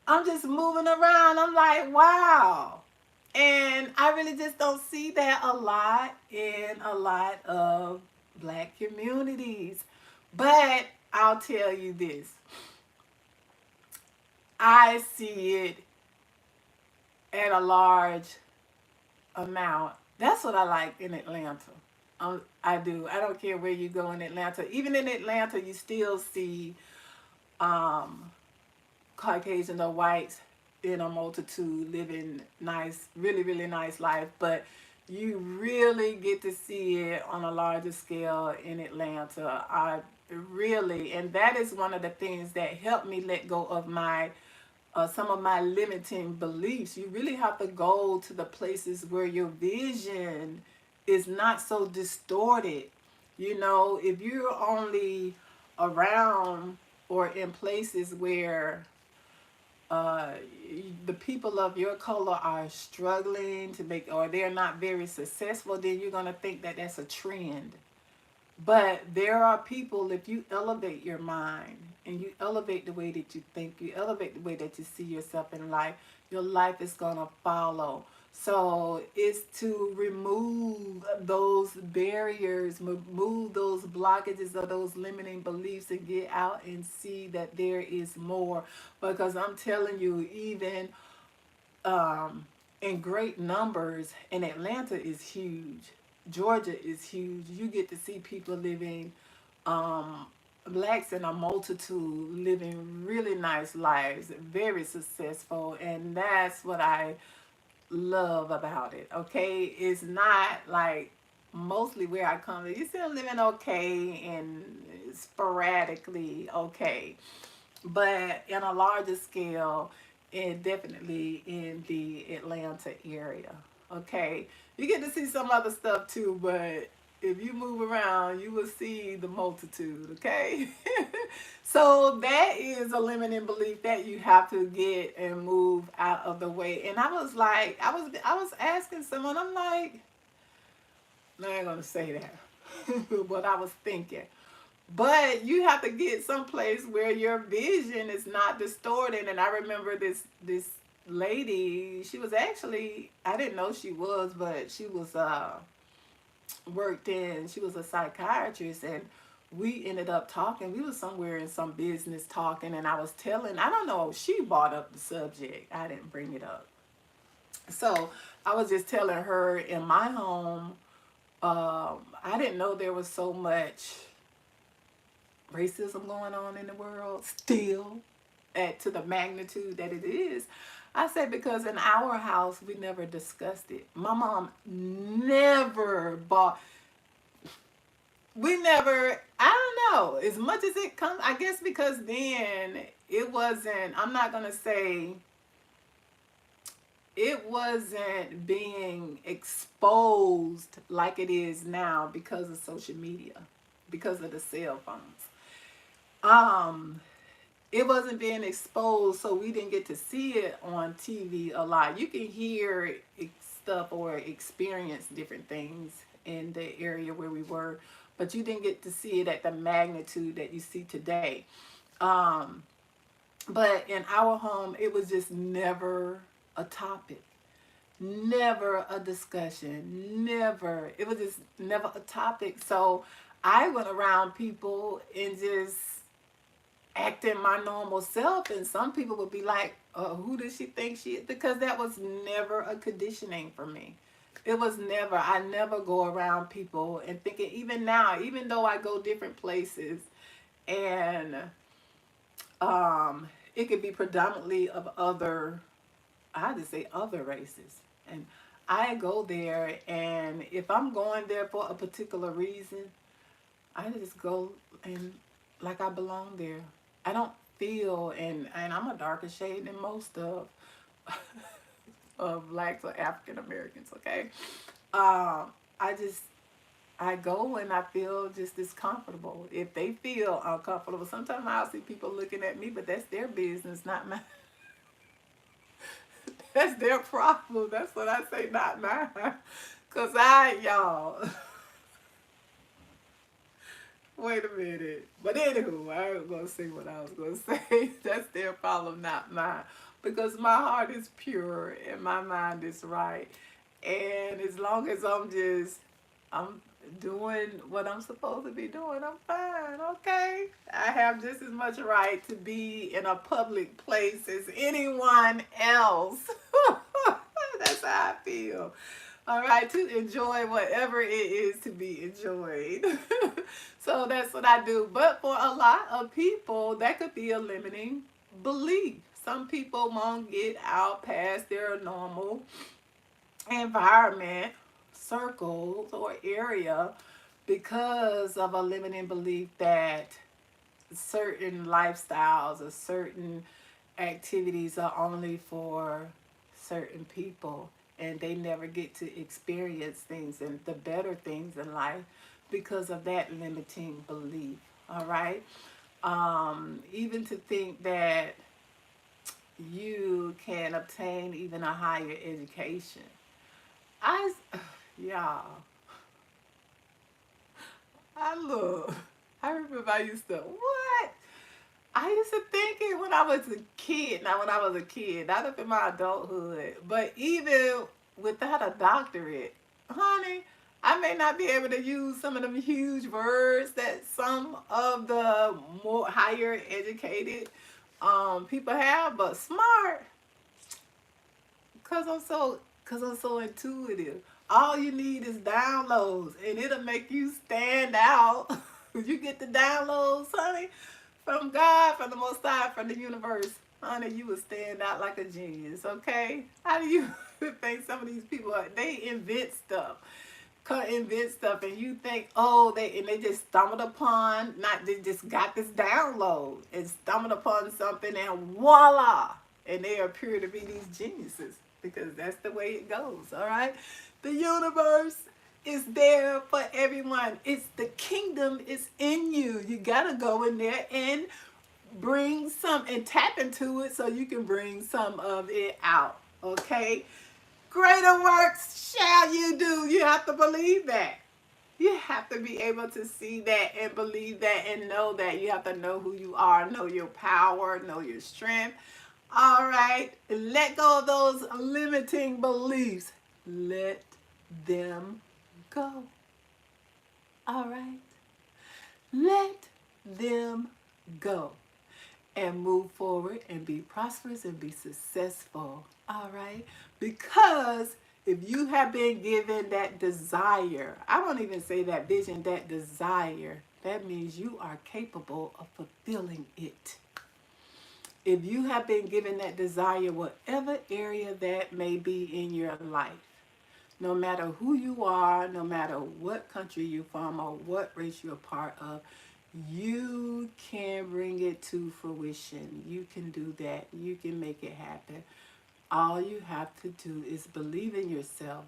I'm just moving around. I'm like, wow. And I really just don't see that a lot in a lot of black communities. But I'll tell you this, I see it at a large amount. That's what I like in Atlanta. I do. I don't care where you go in Atlanta. Even in Atlanta, you still see um, Caucasian or whites in a multitude living nice, really, really nice life. But you really get to see it on a larger scale in Atlanta. I really, and that is one of the things that helped me let go of my some of my limiting beliefs. You really have to go to the places where your vision is not so distorted. You know, if you're only around or in places where uh, the people of your color are struggling to make, or they're not very successful, then you're going to think that that's a trend. But there are people, if you elevate your mind and you elevate the way that you think, you elevate the way that you see yourself in life, your life is going to follow. So it's to remove those barriers, remove those blockages or those limiting beliefs, and get out and see that there is more. Because I'm telling you, even um, in great numbers, and Atlanta is huge. Georgia is huge. You get to see people living, um, blacks in a multitude living really nice lives, very successful, and that's what I love about it. Okay, it's not like mostly where I come from. You still living okay and sporadically okay, but in a larger scale, and definitely in the Atlanta area. Okay, you get to see some other stuff too, but if you move around, you will see the multitude. Okay, so that is a limiting belief that you have to get and move out of the way. And I was like, I was asking someone, I'm like, I ain't gonna say that, but I was thinking. But you have to get someplace where your vision is not distorted. And I remember this lady. She was actually, I didn't know she was, but she was worked in. She was a psychiatrist, and we ended up talking. We was somewhere in some business talking, and I was telling. I don't know. She brought up the subject. I didn't bring it up. So I was just telling her in my home. I didn't know there was so much racism going on in the world still to the magnitude that it is. I said because in our house we never discussed it. My mom never bought, we never, I don't know, as much as it comes, I guess because then it wasn't, I'm not going to say it wasn't being exposed like it is now because of social media, because of the cell phones. Um, it wasn't being exposed, so we didn't get to see it on TV a lot. You can hear stuff or experience different things in the area where we were, but you didn't get to see it at the magnitude that you see today. Um, but in our home, it was just never a topic, never a discussion, never. It was just never a topic. So I went around people and just acting my normal self, and some people would be like, who does she think she is? Because that was never a conditioning for me. It was never, I never go around people and thinking, even now, even though I go different places, and it could be predominantly of other, I just say other races, and I go there, and if I'm going there for a particular reason, I just go and like I belong there. I don't feel, and I'm a darker shade than most of blacks or African Americans. Okay, I just I go and I feel just as comfortable. If they feel uncomfortable, sometimes I'll see people looking at me, but that's their business, not mine. That's their problem. That's what I say, not mine. Cause y'all. Wait a minute. But anywho, I was gonna say what I was gonna say. That's their problem, not mine. Because my heart is pure and my mind is right. And as long as I'm doing what I'm supposed to be doing, I'm fine, okay? I have just as much right to be in a public place as anyone else. That's how I feel. All right, to enjoy whatever it is to be enjoyed. So that's what I do. But for a lot of people, that could be a limiting belief. Some people won't get out past their normal environment, circles, or area because of a limiting belief that certain lifestyles or certain activities are only for certain people, and they never get to experience things and the better things in life because of that limiting belief. All right, even to think that you can obtain even a higher education. I y'all, I look, I remember I used to what I used to think it when I was a kid. Now, when I was a kid, not up in my adulthood, but even without a doctorate, honey, I may not be able to use some of them huge words that some of the more higher educated people have, but smart, cause I'm so intuitive. All you need is downloads, and it'll make you stand out. You get the downloads, honey. from God, from the Most High, from the universe, honey, you would stand out like a genius, okay? How do you think some of these people are, they invent stuff, invent stuff, and you think, oh, they just stumbled upon, not they just got this download and stumbled upon something, and voila, and they appear to be these geniuses because that's the way it goes. All right, the universe is there for everyone. It's the kingdom is in you. You gotta go in there and bring some and tap into it so you can bring some of it out. Okay, greater works shall you do. You have to believe that. You have to be able to see that and believe that and know that. You have to know who you are, know your power, know your strength. All right, let go of those limiting beliefs. Let them go. All right, let them go and move forward and be prosperous and be successful. All right, because if you have been given that desire, I won't even say that vision, that desire, that means you are capable of fulfilling it. If you have been given that desire, whatever area that may be in your life, no matter who you are, no matter what country you're from or what race you're a part of, you can bring it to fruition. You can do that. You can make it happen. All you have to do is believe in yourself,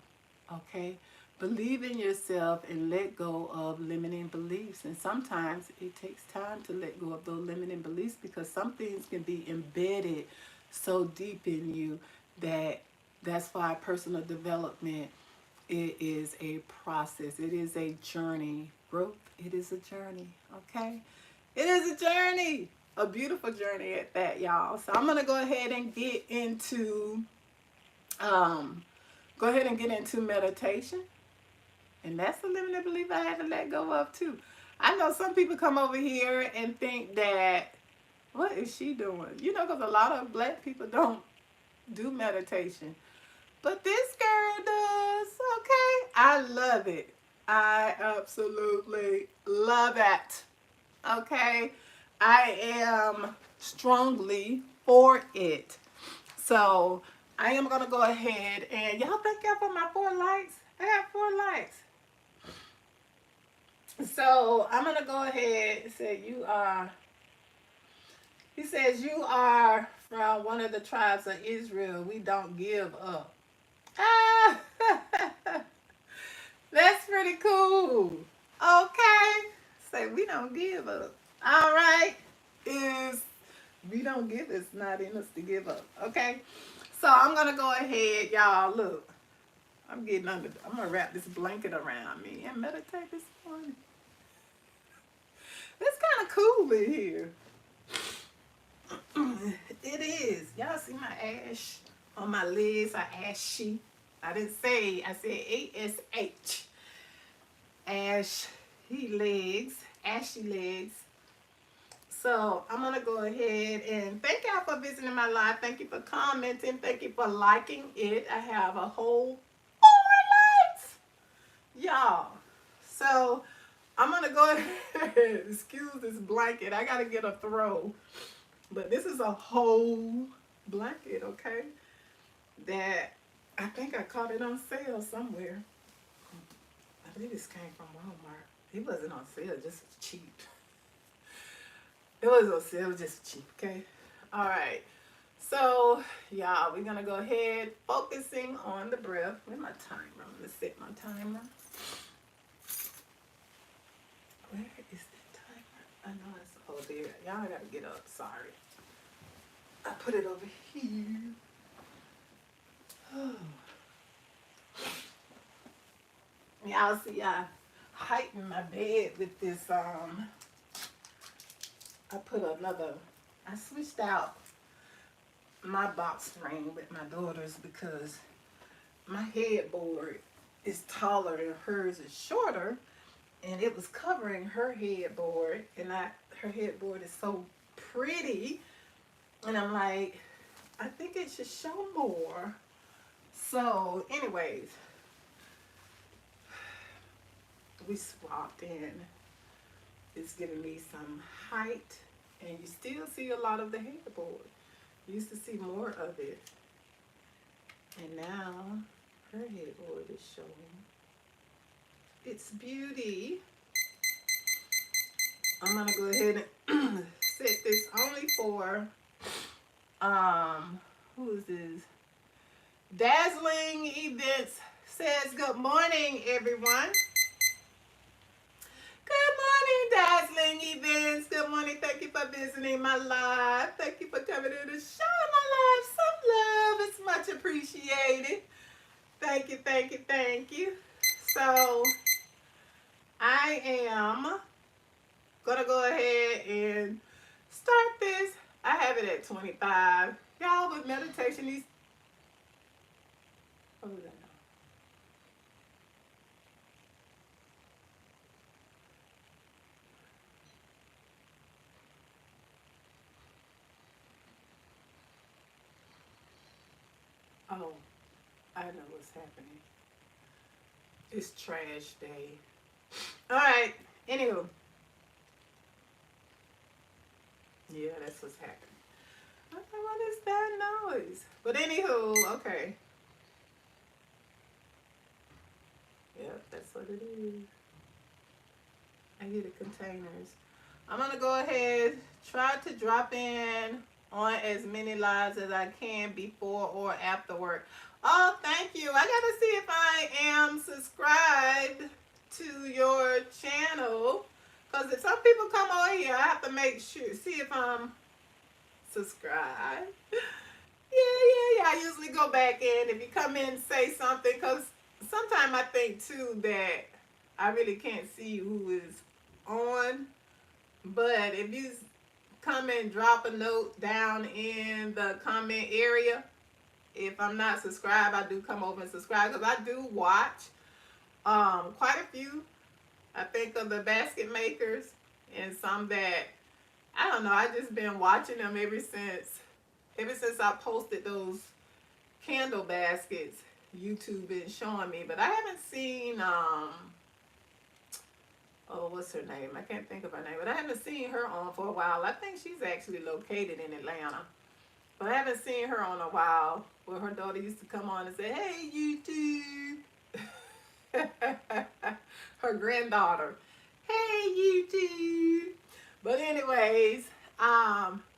okay? Believe in yourself and let go of limiting beliefs. And sometimes it takes time to let go of those limiting beliefs because some things can be embedded so deep in you that that's why personal development, it is a process. It is a journey. Growth, it is a journey, okay? It is a journey. A beautiful journey at that, y'all. So I'm going to go ahead and get into meditation. And that's a limited belief I had to let go of too. I know some people come over here and think that, what is she doing? You know, because a lot of black people don't do meditation. But this girl does, okay? I love it. I absolutely love it. Okay? I am strongly for it. So I am going to go ahead and y'all thank y'all for my 4 likes. I got 4 likes. So I'm going to go ahead and say he says you are from one of the tribes of Israel. We don't give up. Ah, that's pretty cool. Okay. Say we don't give up. All right. Is we don't give, it's not in us to give up. Okay. So I'm gonna go ahead, y'all. Look, I'm gonna wrap this blanket around me and meditate this morning. It's kind of cool in here. It is. Y'all see my ash on my legs? I ashy. I didn't say. I said ASH. Ash. He legs. Ashy legs. So I'm going to go ahead and thank y'all for visiting my live. Thank you for commenting. Thank you for liking it. I have a whole 4 likes. Y'all. So I'm going to go ahead. Excuse this blanket. I got to get a throw. But this is a whole blanket, okay? That I think I caught it on sale somewhere. I believe this came from Walmart. It wasn't on sale, just cheap. It was on sale, just cheap, okay? All right. So, y'all, we're going to go ahead focusing on the breath. Where's my timer? I'm going to set my timer. Where is the timer? I know it's over there. Y'all got to get up. Sorry. I put it over here. Oh. Y'all see I heightened my bed with this I switched out my box spring with my daughter's because my headboard is taller and hers is shorter, and it was covering her headboard, and her headboard is so pretty, and I'm like, I think it should show more. So anyways, we swapped in. It's giving me some height And you still see a lot of the headboard. You used to see more of it. And now her headboard is showing its beauty. I'm gonna go ahead and set this only for who is this? Dazzling Events says good morning, everyone. Good morning, Dazzling Events. Good morning. Thank you for visiting my live. Thank you for coming in and showing my live some love. It's much appreciated. Thank you, thank you, thank you. So I am gonna go ahead and start this. I have it at 25. Y'all, with meditation, these. What was that? Oh, I know what's happening. It's trash day. All right. Anywho, yeah, that's what's happening. Okay, what is that noise? But anywho, okay. Yep, that's what it is. I hear the containers. I'm gonna go ahead, try to drop in on as many lives as I can before or after work. Oh, thank you. I gotta see if I am subscribed to your channel. Because if some people come over here, I have to make sure, see if I'm subscribed. Yeah. I usually go back in. If you come in and say something, because sometimes I think too that I really can't see who is on. But if you come and drop a note down in the comment area, if I'm not subscribed, I do come over and subscribe because I do watch quite a few. I think of the basket makers and some that I don't know. I just been watching them ever since I posted those candle baskets. YouTube been showing me, but I haven't seen oh, what's her name? I can't think of her name, but I haven't seen her on for a while. I think she's actually located in Atlanta, but I haven't seen her on a while. Where her daughter used to come on and say, "Hey, YouTube." Her granddaughter, "Hey, YouTube." But anyways,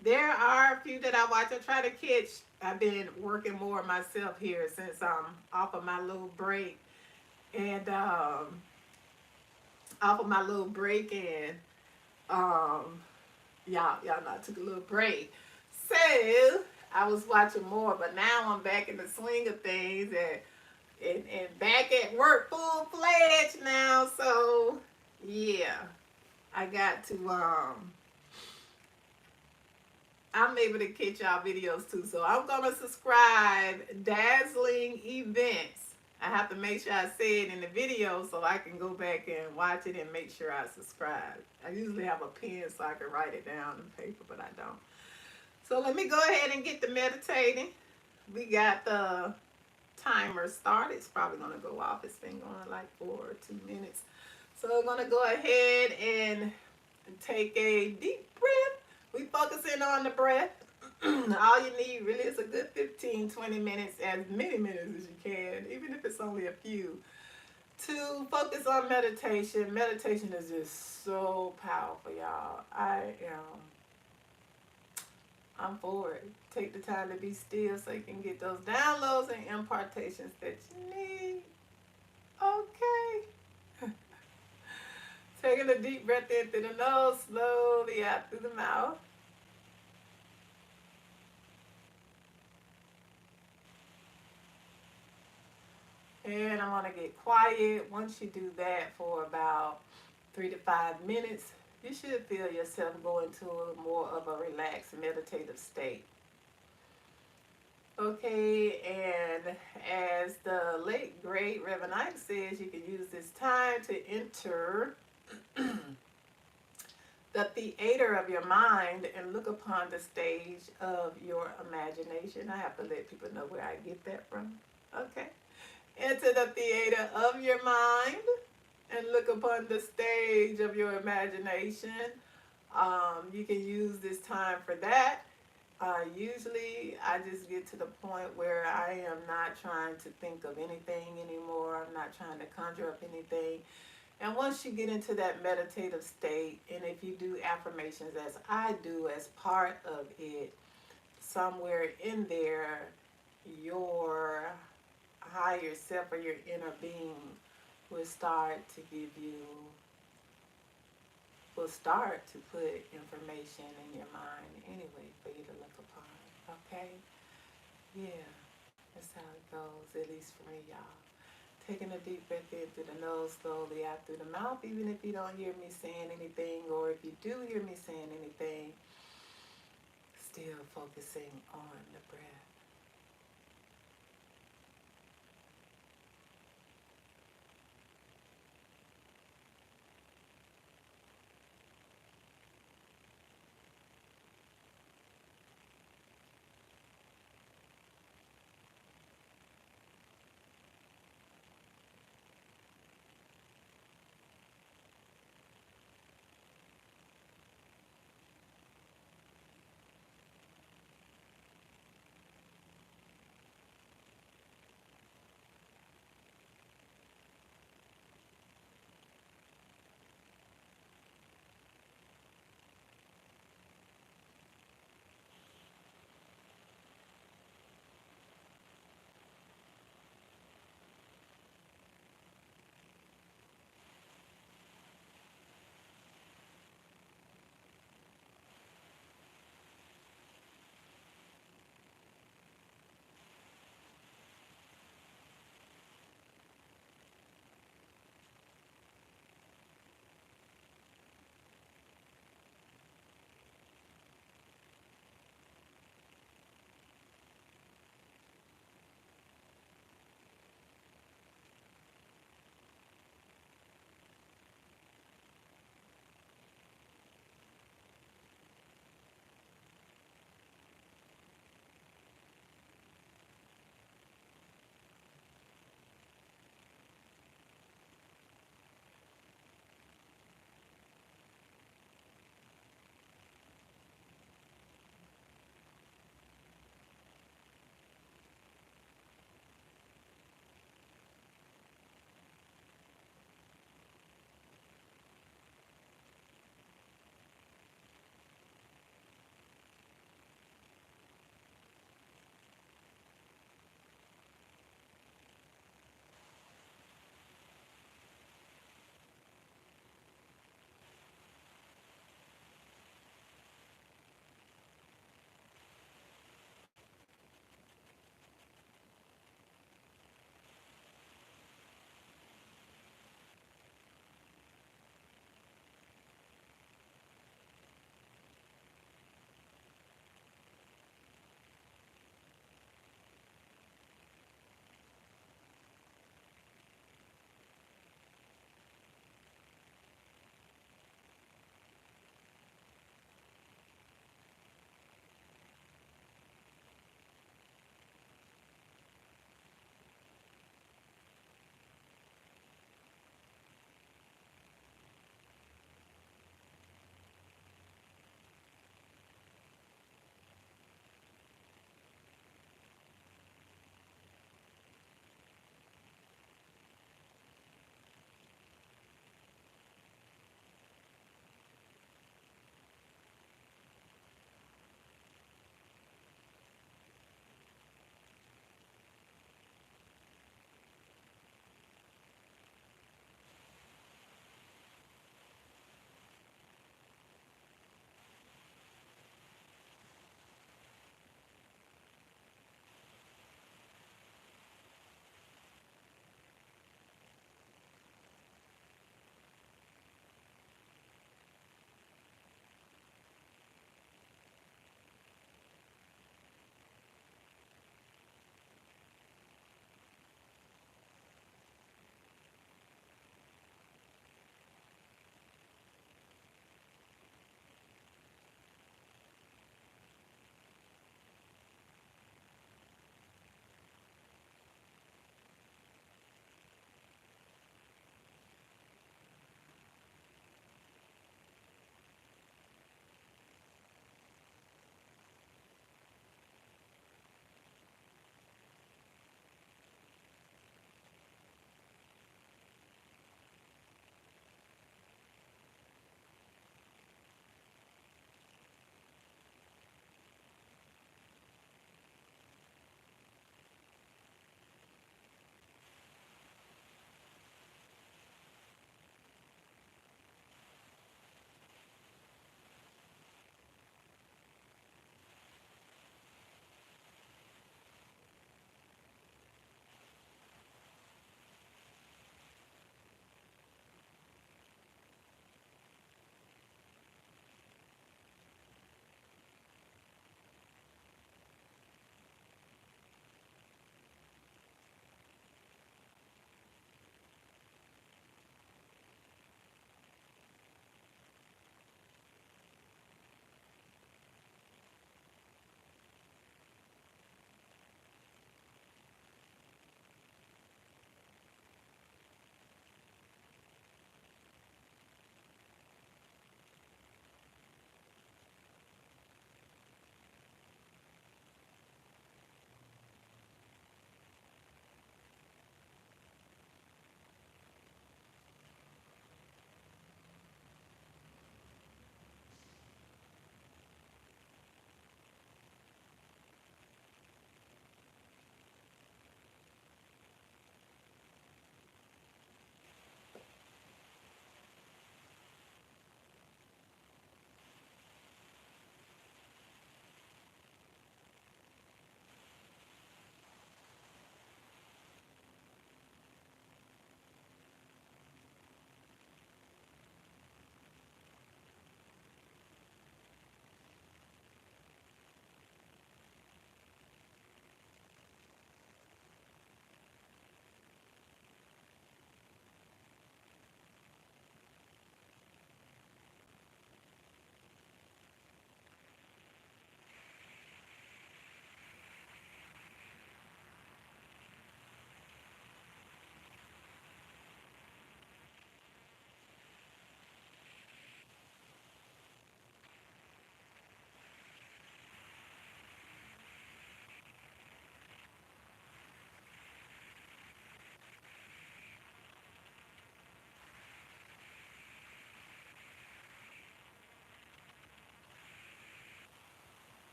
there are a few that I watch. I try to catch. I've been working more myself here since I'm off of my little break, and off of my little break, and y'all know I took a little break. So I was watching more, but now I'm back in the swing of things and back at work full fledged now. So yeah, I got to I'm able to catch y'all videos too. So I'm gonna subscribe Dazzling Events. I have to make sure I say it in the video so I can go back and watch it and make sure I subscribe. I usually have a pen so I can write it down on paper, but I don't. So let me go ahead and get to meditating. We got the timer started. It's probably gonna go off. It's been going like 4 or 2 minutes. So I'm gonna go ahead and take a deep breath. We focusing on the breath. All you need really is a good 15-20 minutes, as many minutes as you can, even if it's only a few, to focus on meditation. Meditation is just so powerful, y'all. I'm for it. Take the time to be still so you can get those downloads and impartations that you need. Okay. Taking a deep breath in through the nose, slowly out through the mouth. And I want to get quiet. Once you do that for about 3 to 5 minutes, you should feel yourself go into more of a relaxed meditative state. Okay, and as the late great Reverend Ike says, you can use this time to enter the theater of your mind and look upon the stage of your imagination. I have to let people know where I get that from. Okay. Enter the theater of your mind and look upon the stage of your imagination. You can use this time for that. Usually, I just get to the point where I am not trying to think of anything anymore. I'm not trying to conjure up anything. And once you get into that meditative state, and if you do affirmations as I do as part of it, somewhere in there, your higher self or your inner being will start to give you, will start to put information in your mind anyway for you to look upon. Okay? Yeah, that's how it goes, at least for me, y'all. Taking a deep breath in through the nose, slowly out through the mouth, even if you don't hear me saying anything, or if you do hear me saying anything, still focusing on the breath.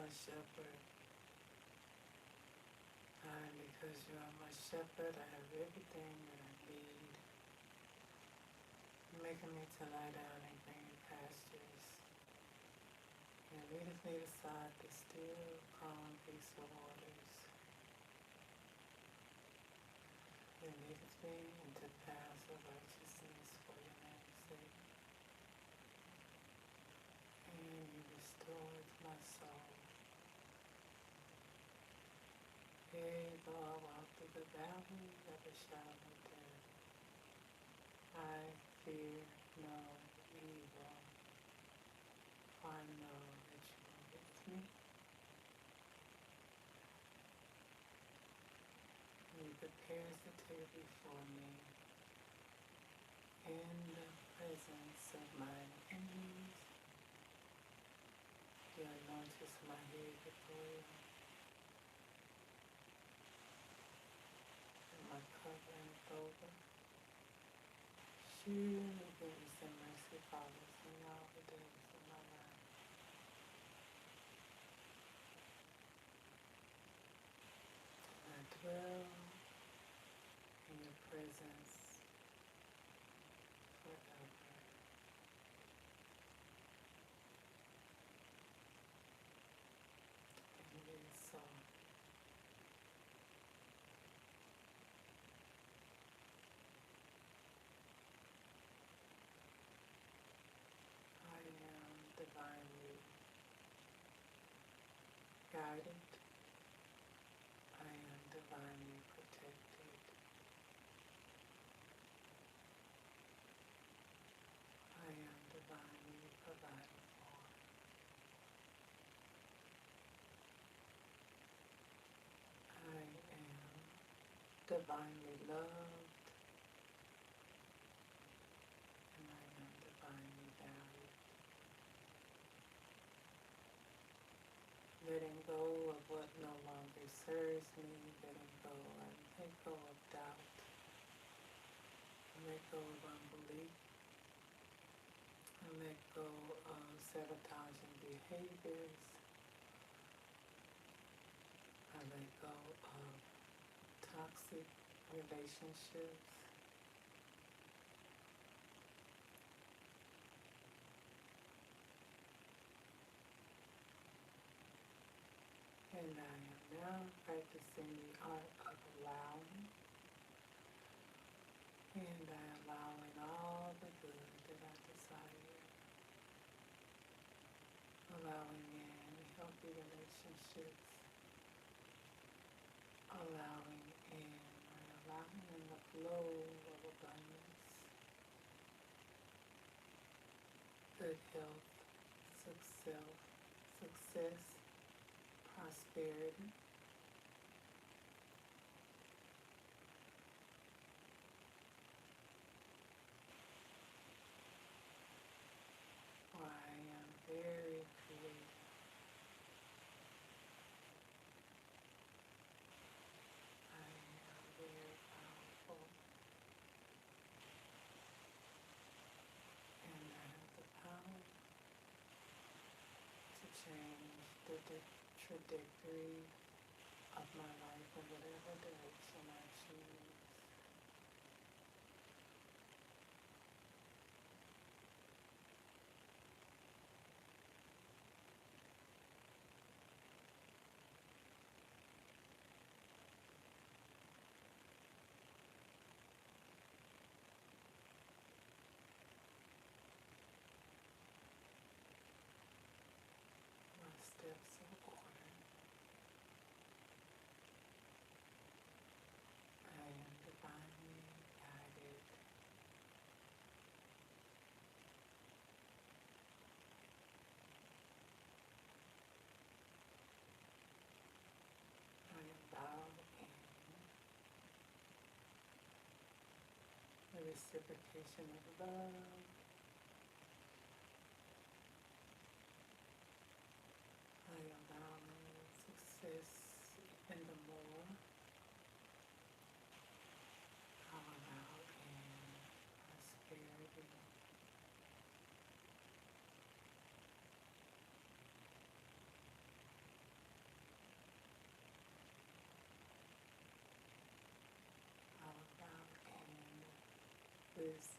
my shepherd. Because you are my shepherd, I have everything that I need. You're making me to lie down in green pastures. You leadeth me beside the still, calm, peaceful waters. You leadeth me into paths of righteousness for your name's sake. And you restored my soul. Yea, though I walk through the valley of the shadow of death, I fear no evil, for I know that you are with me. And you prepares the table before me in the presence of my enemies. You anointest my head with oil, and my cup runneth over. Surely goodness and mercy follows me all the days of my life. And I dwell in your presence forever. And it is so. I am divinely guided. I am divinely protected. I am divinely provided for. I am divinely loved, and I am divinely valued. Letting go of what no longer serves me, letting go, I let go of doubt, I let go of unbelief, I let go of sabotaging behaviors, I let go of toxic relationships, and I am now practicing the art of allowing, and I allow in all the good that I desire, allowing in healthy relationships, allowing in the flow of abundance, good health, success, prosperity. For I am very creative. I am very powerful, and I have the power to change the trajectory of my life in whatever direction I choose. My steps are ordered. I am divinely guided. I am bowed in the reciprocation of love. I allow success in the more. I allow in prosperity. wisdom.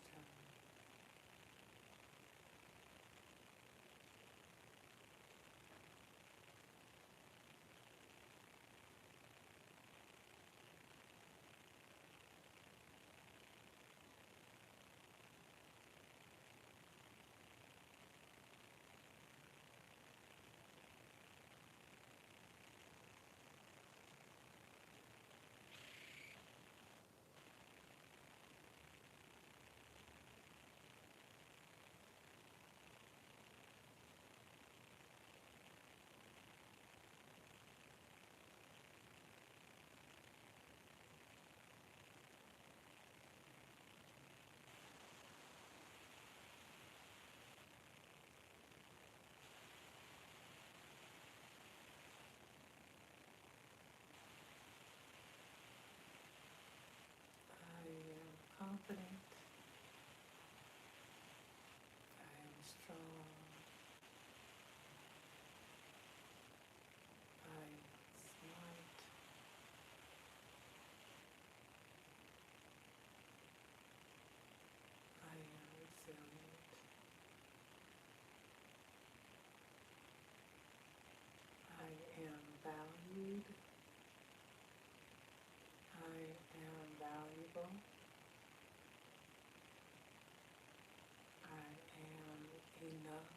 I am confident. I am strong. I am smart. I am resilient. I am valued. I am valuable. I am enough.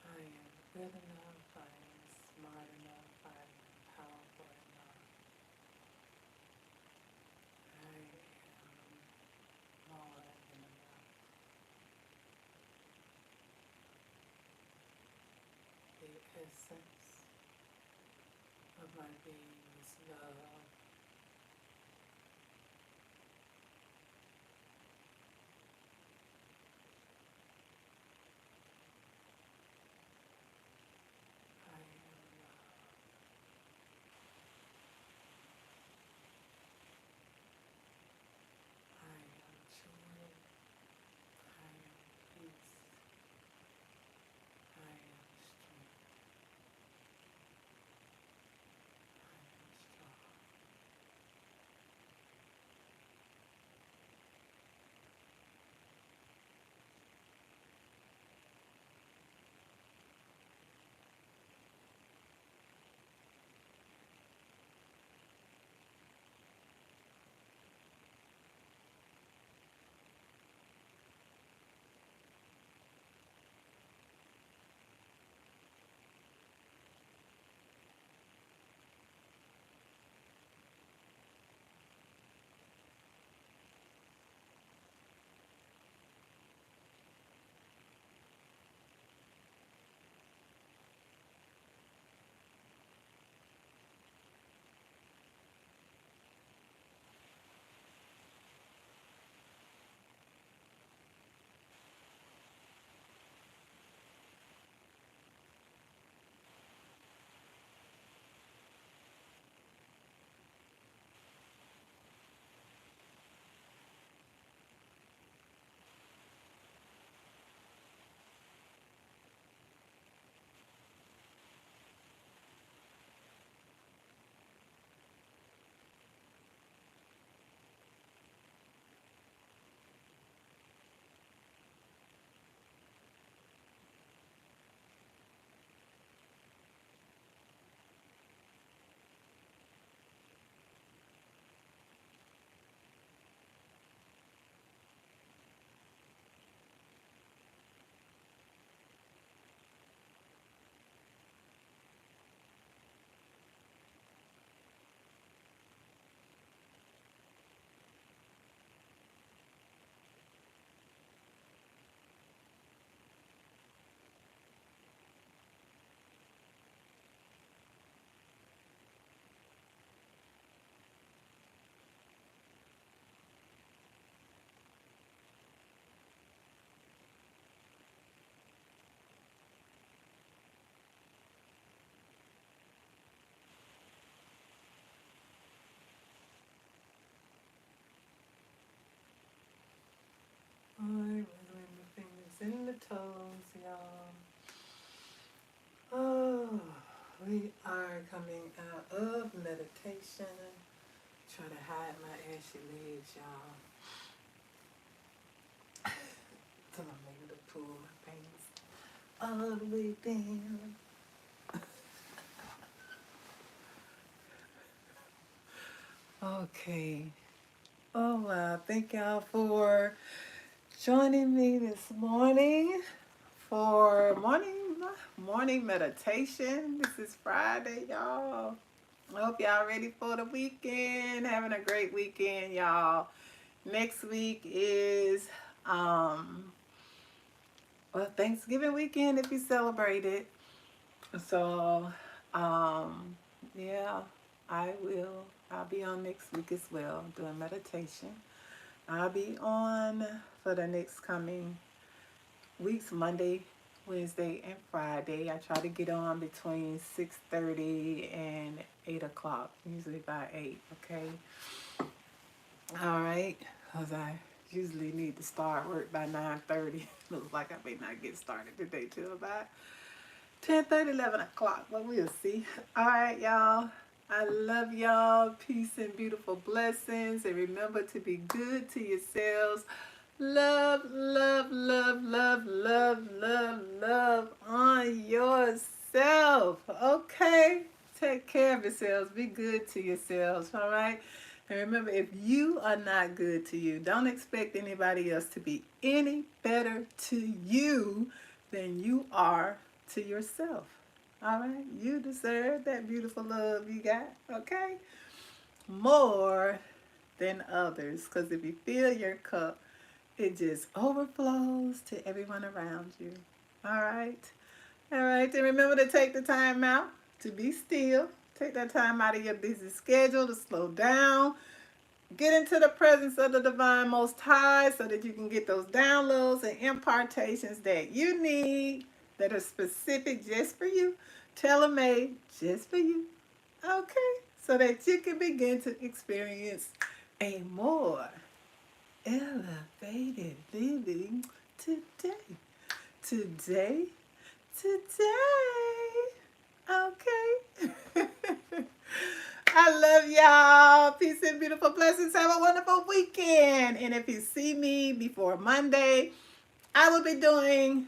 I am good enough. I am smart enough. I am powerful enough. I am more than enough. The essence of my being is love. I am love. I am joy. I am peace. I am strength. I am strong. Alright, wiggling the fingers in the toes, y'all. Oh, we are coming out of meditation, Try to hide my ashy legs, y'all. Till I'm able to pull my pants all the way down. Okay. Oh wow. Thank y'all for joining me this morning for morning meditation. This is Friday, y'all. I hope y'all ready for the weekend. Having a great weekend, y'all. Next week is Thanksgiving weekend if you celebrate it. So yeah, I'll be on next week as well doing meditation. I'll be on for the next coming weeks, Monday, Wednesday, and Friday. I try to get on between 6:30 and 8 o'clock, usually by 8, okay? All right, because I usually need to start work by 9:30. Looks like I may not get started today till about 10:30, 11 o'clock, but we'll see. All right, y'all. I love y'all. Peace and beautiful blessings. And remember to be good to yourselves. Love, love, love, love, love, love, love on yourself. Okay? Take care of yourselves. Be good to yourselves. All right? And remember, if you are not good to you, don't expect anybody else to be any better to you than you are to yourself. All right? You deserve that beautiful love you got. Okay? More than others. Because if you fill your cup, it just overflows to everyone around you. All right? All right. And remember to take the time out to be still. Take that time out of your busy schedule to slow down. Get into the presence of the Divine Most High so that you can get those downloads and impartations that you need that are specific just for you, tailor-made just for you. Okay? So that you can begin to experience a more elevated living today. Today. Okay. I love y'all. Peace and beautiful blessings. Have a wonderful weekend. And if you see me before Monday, I will be doing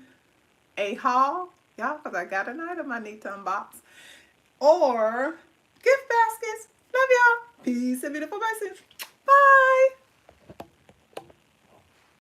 a haul, y'all, because I got an item I need to unbox, or gift baskets. Love y'all. Peace and beautiful blessings.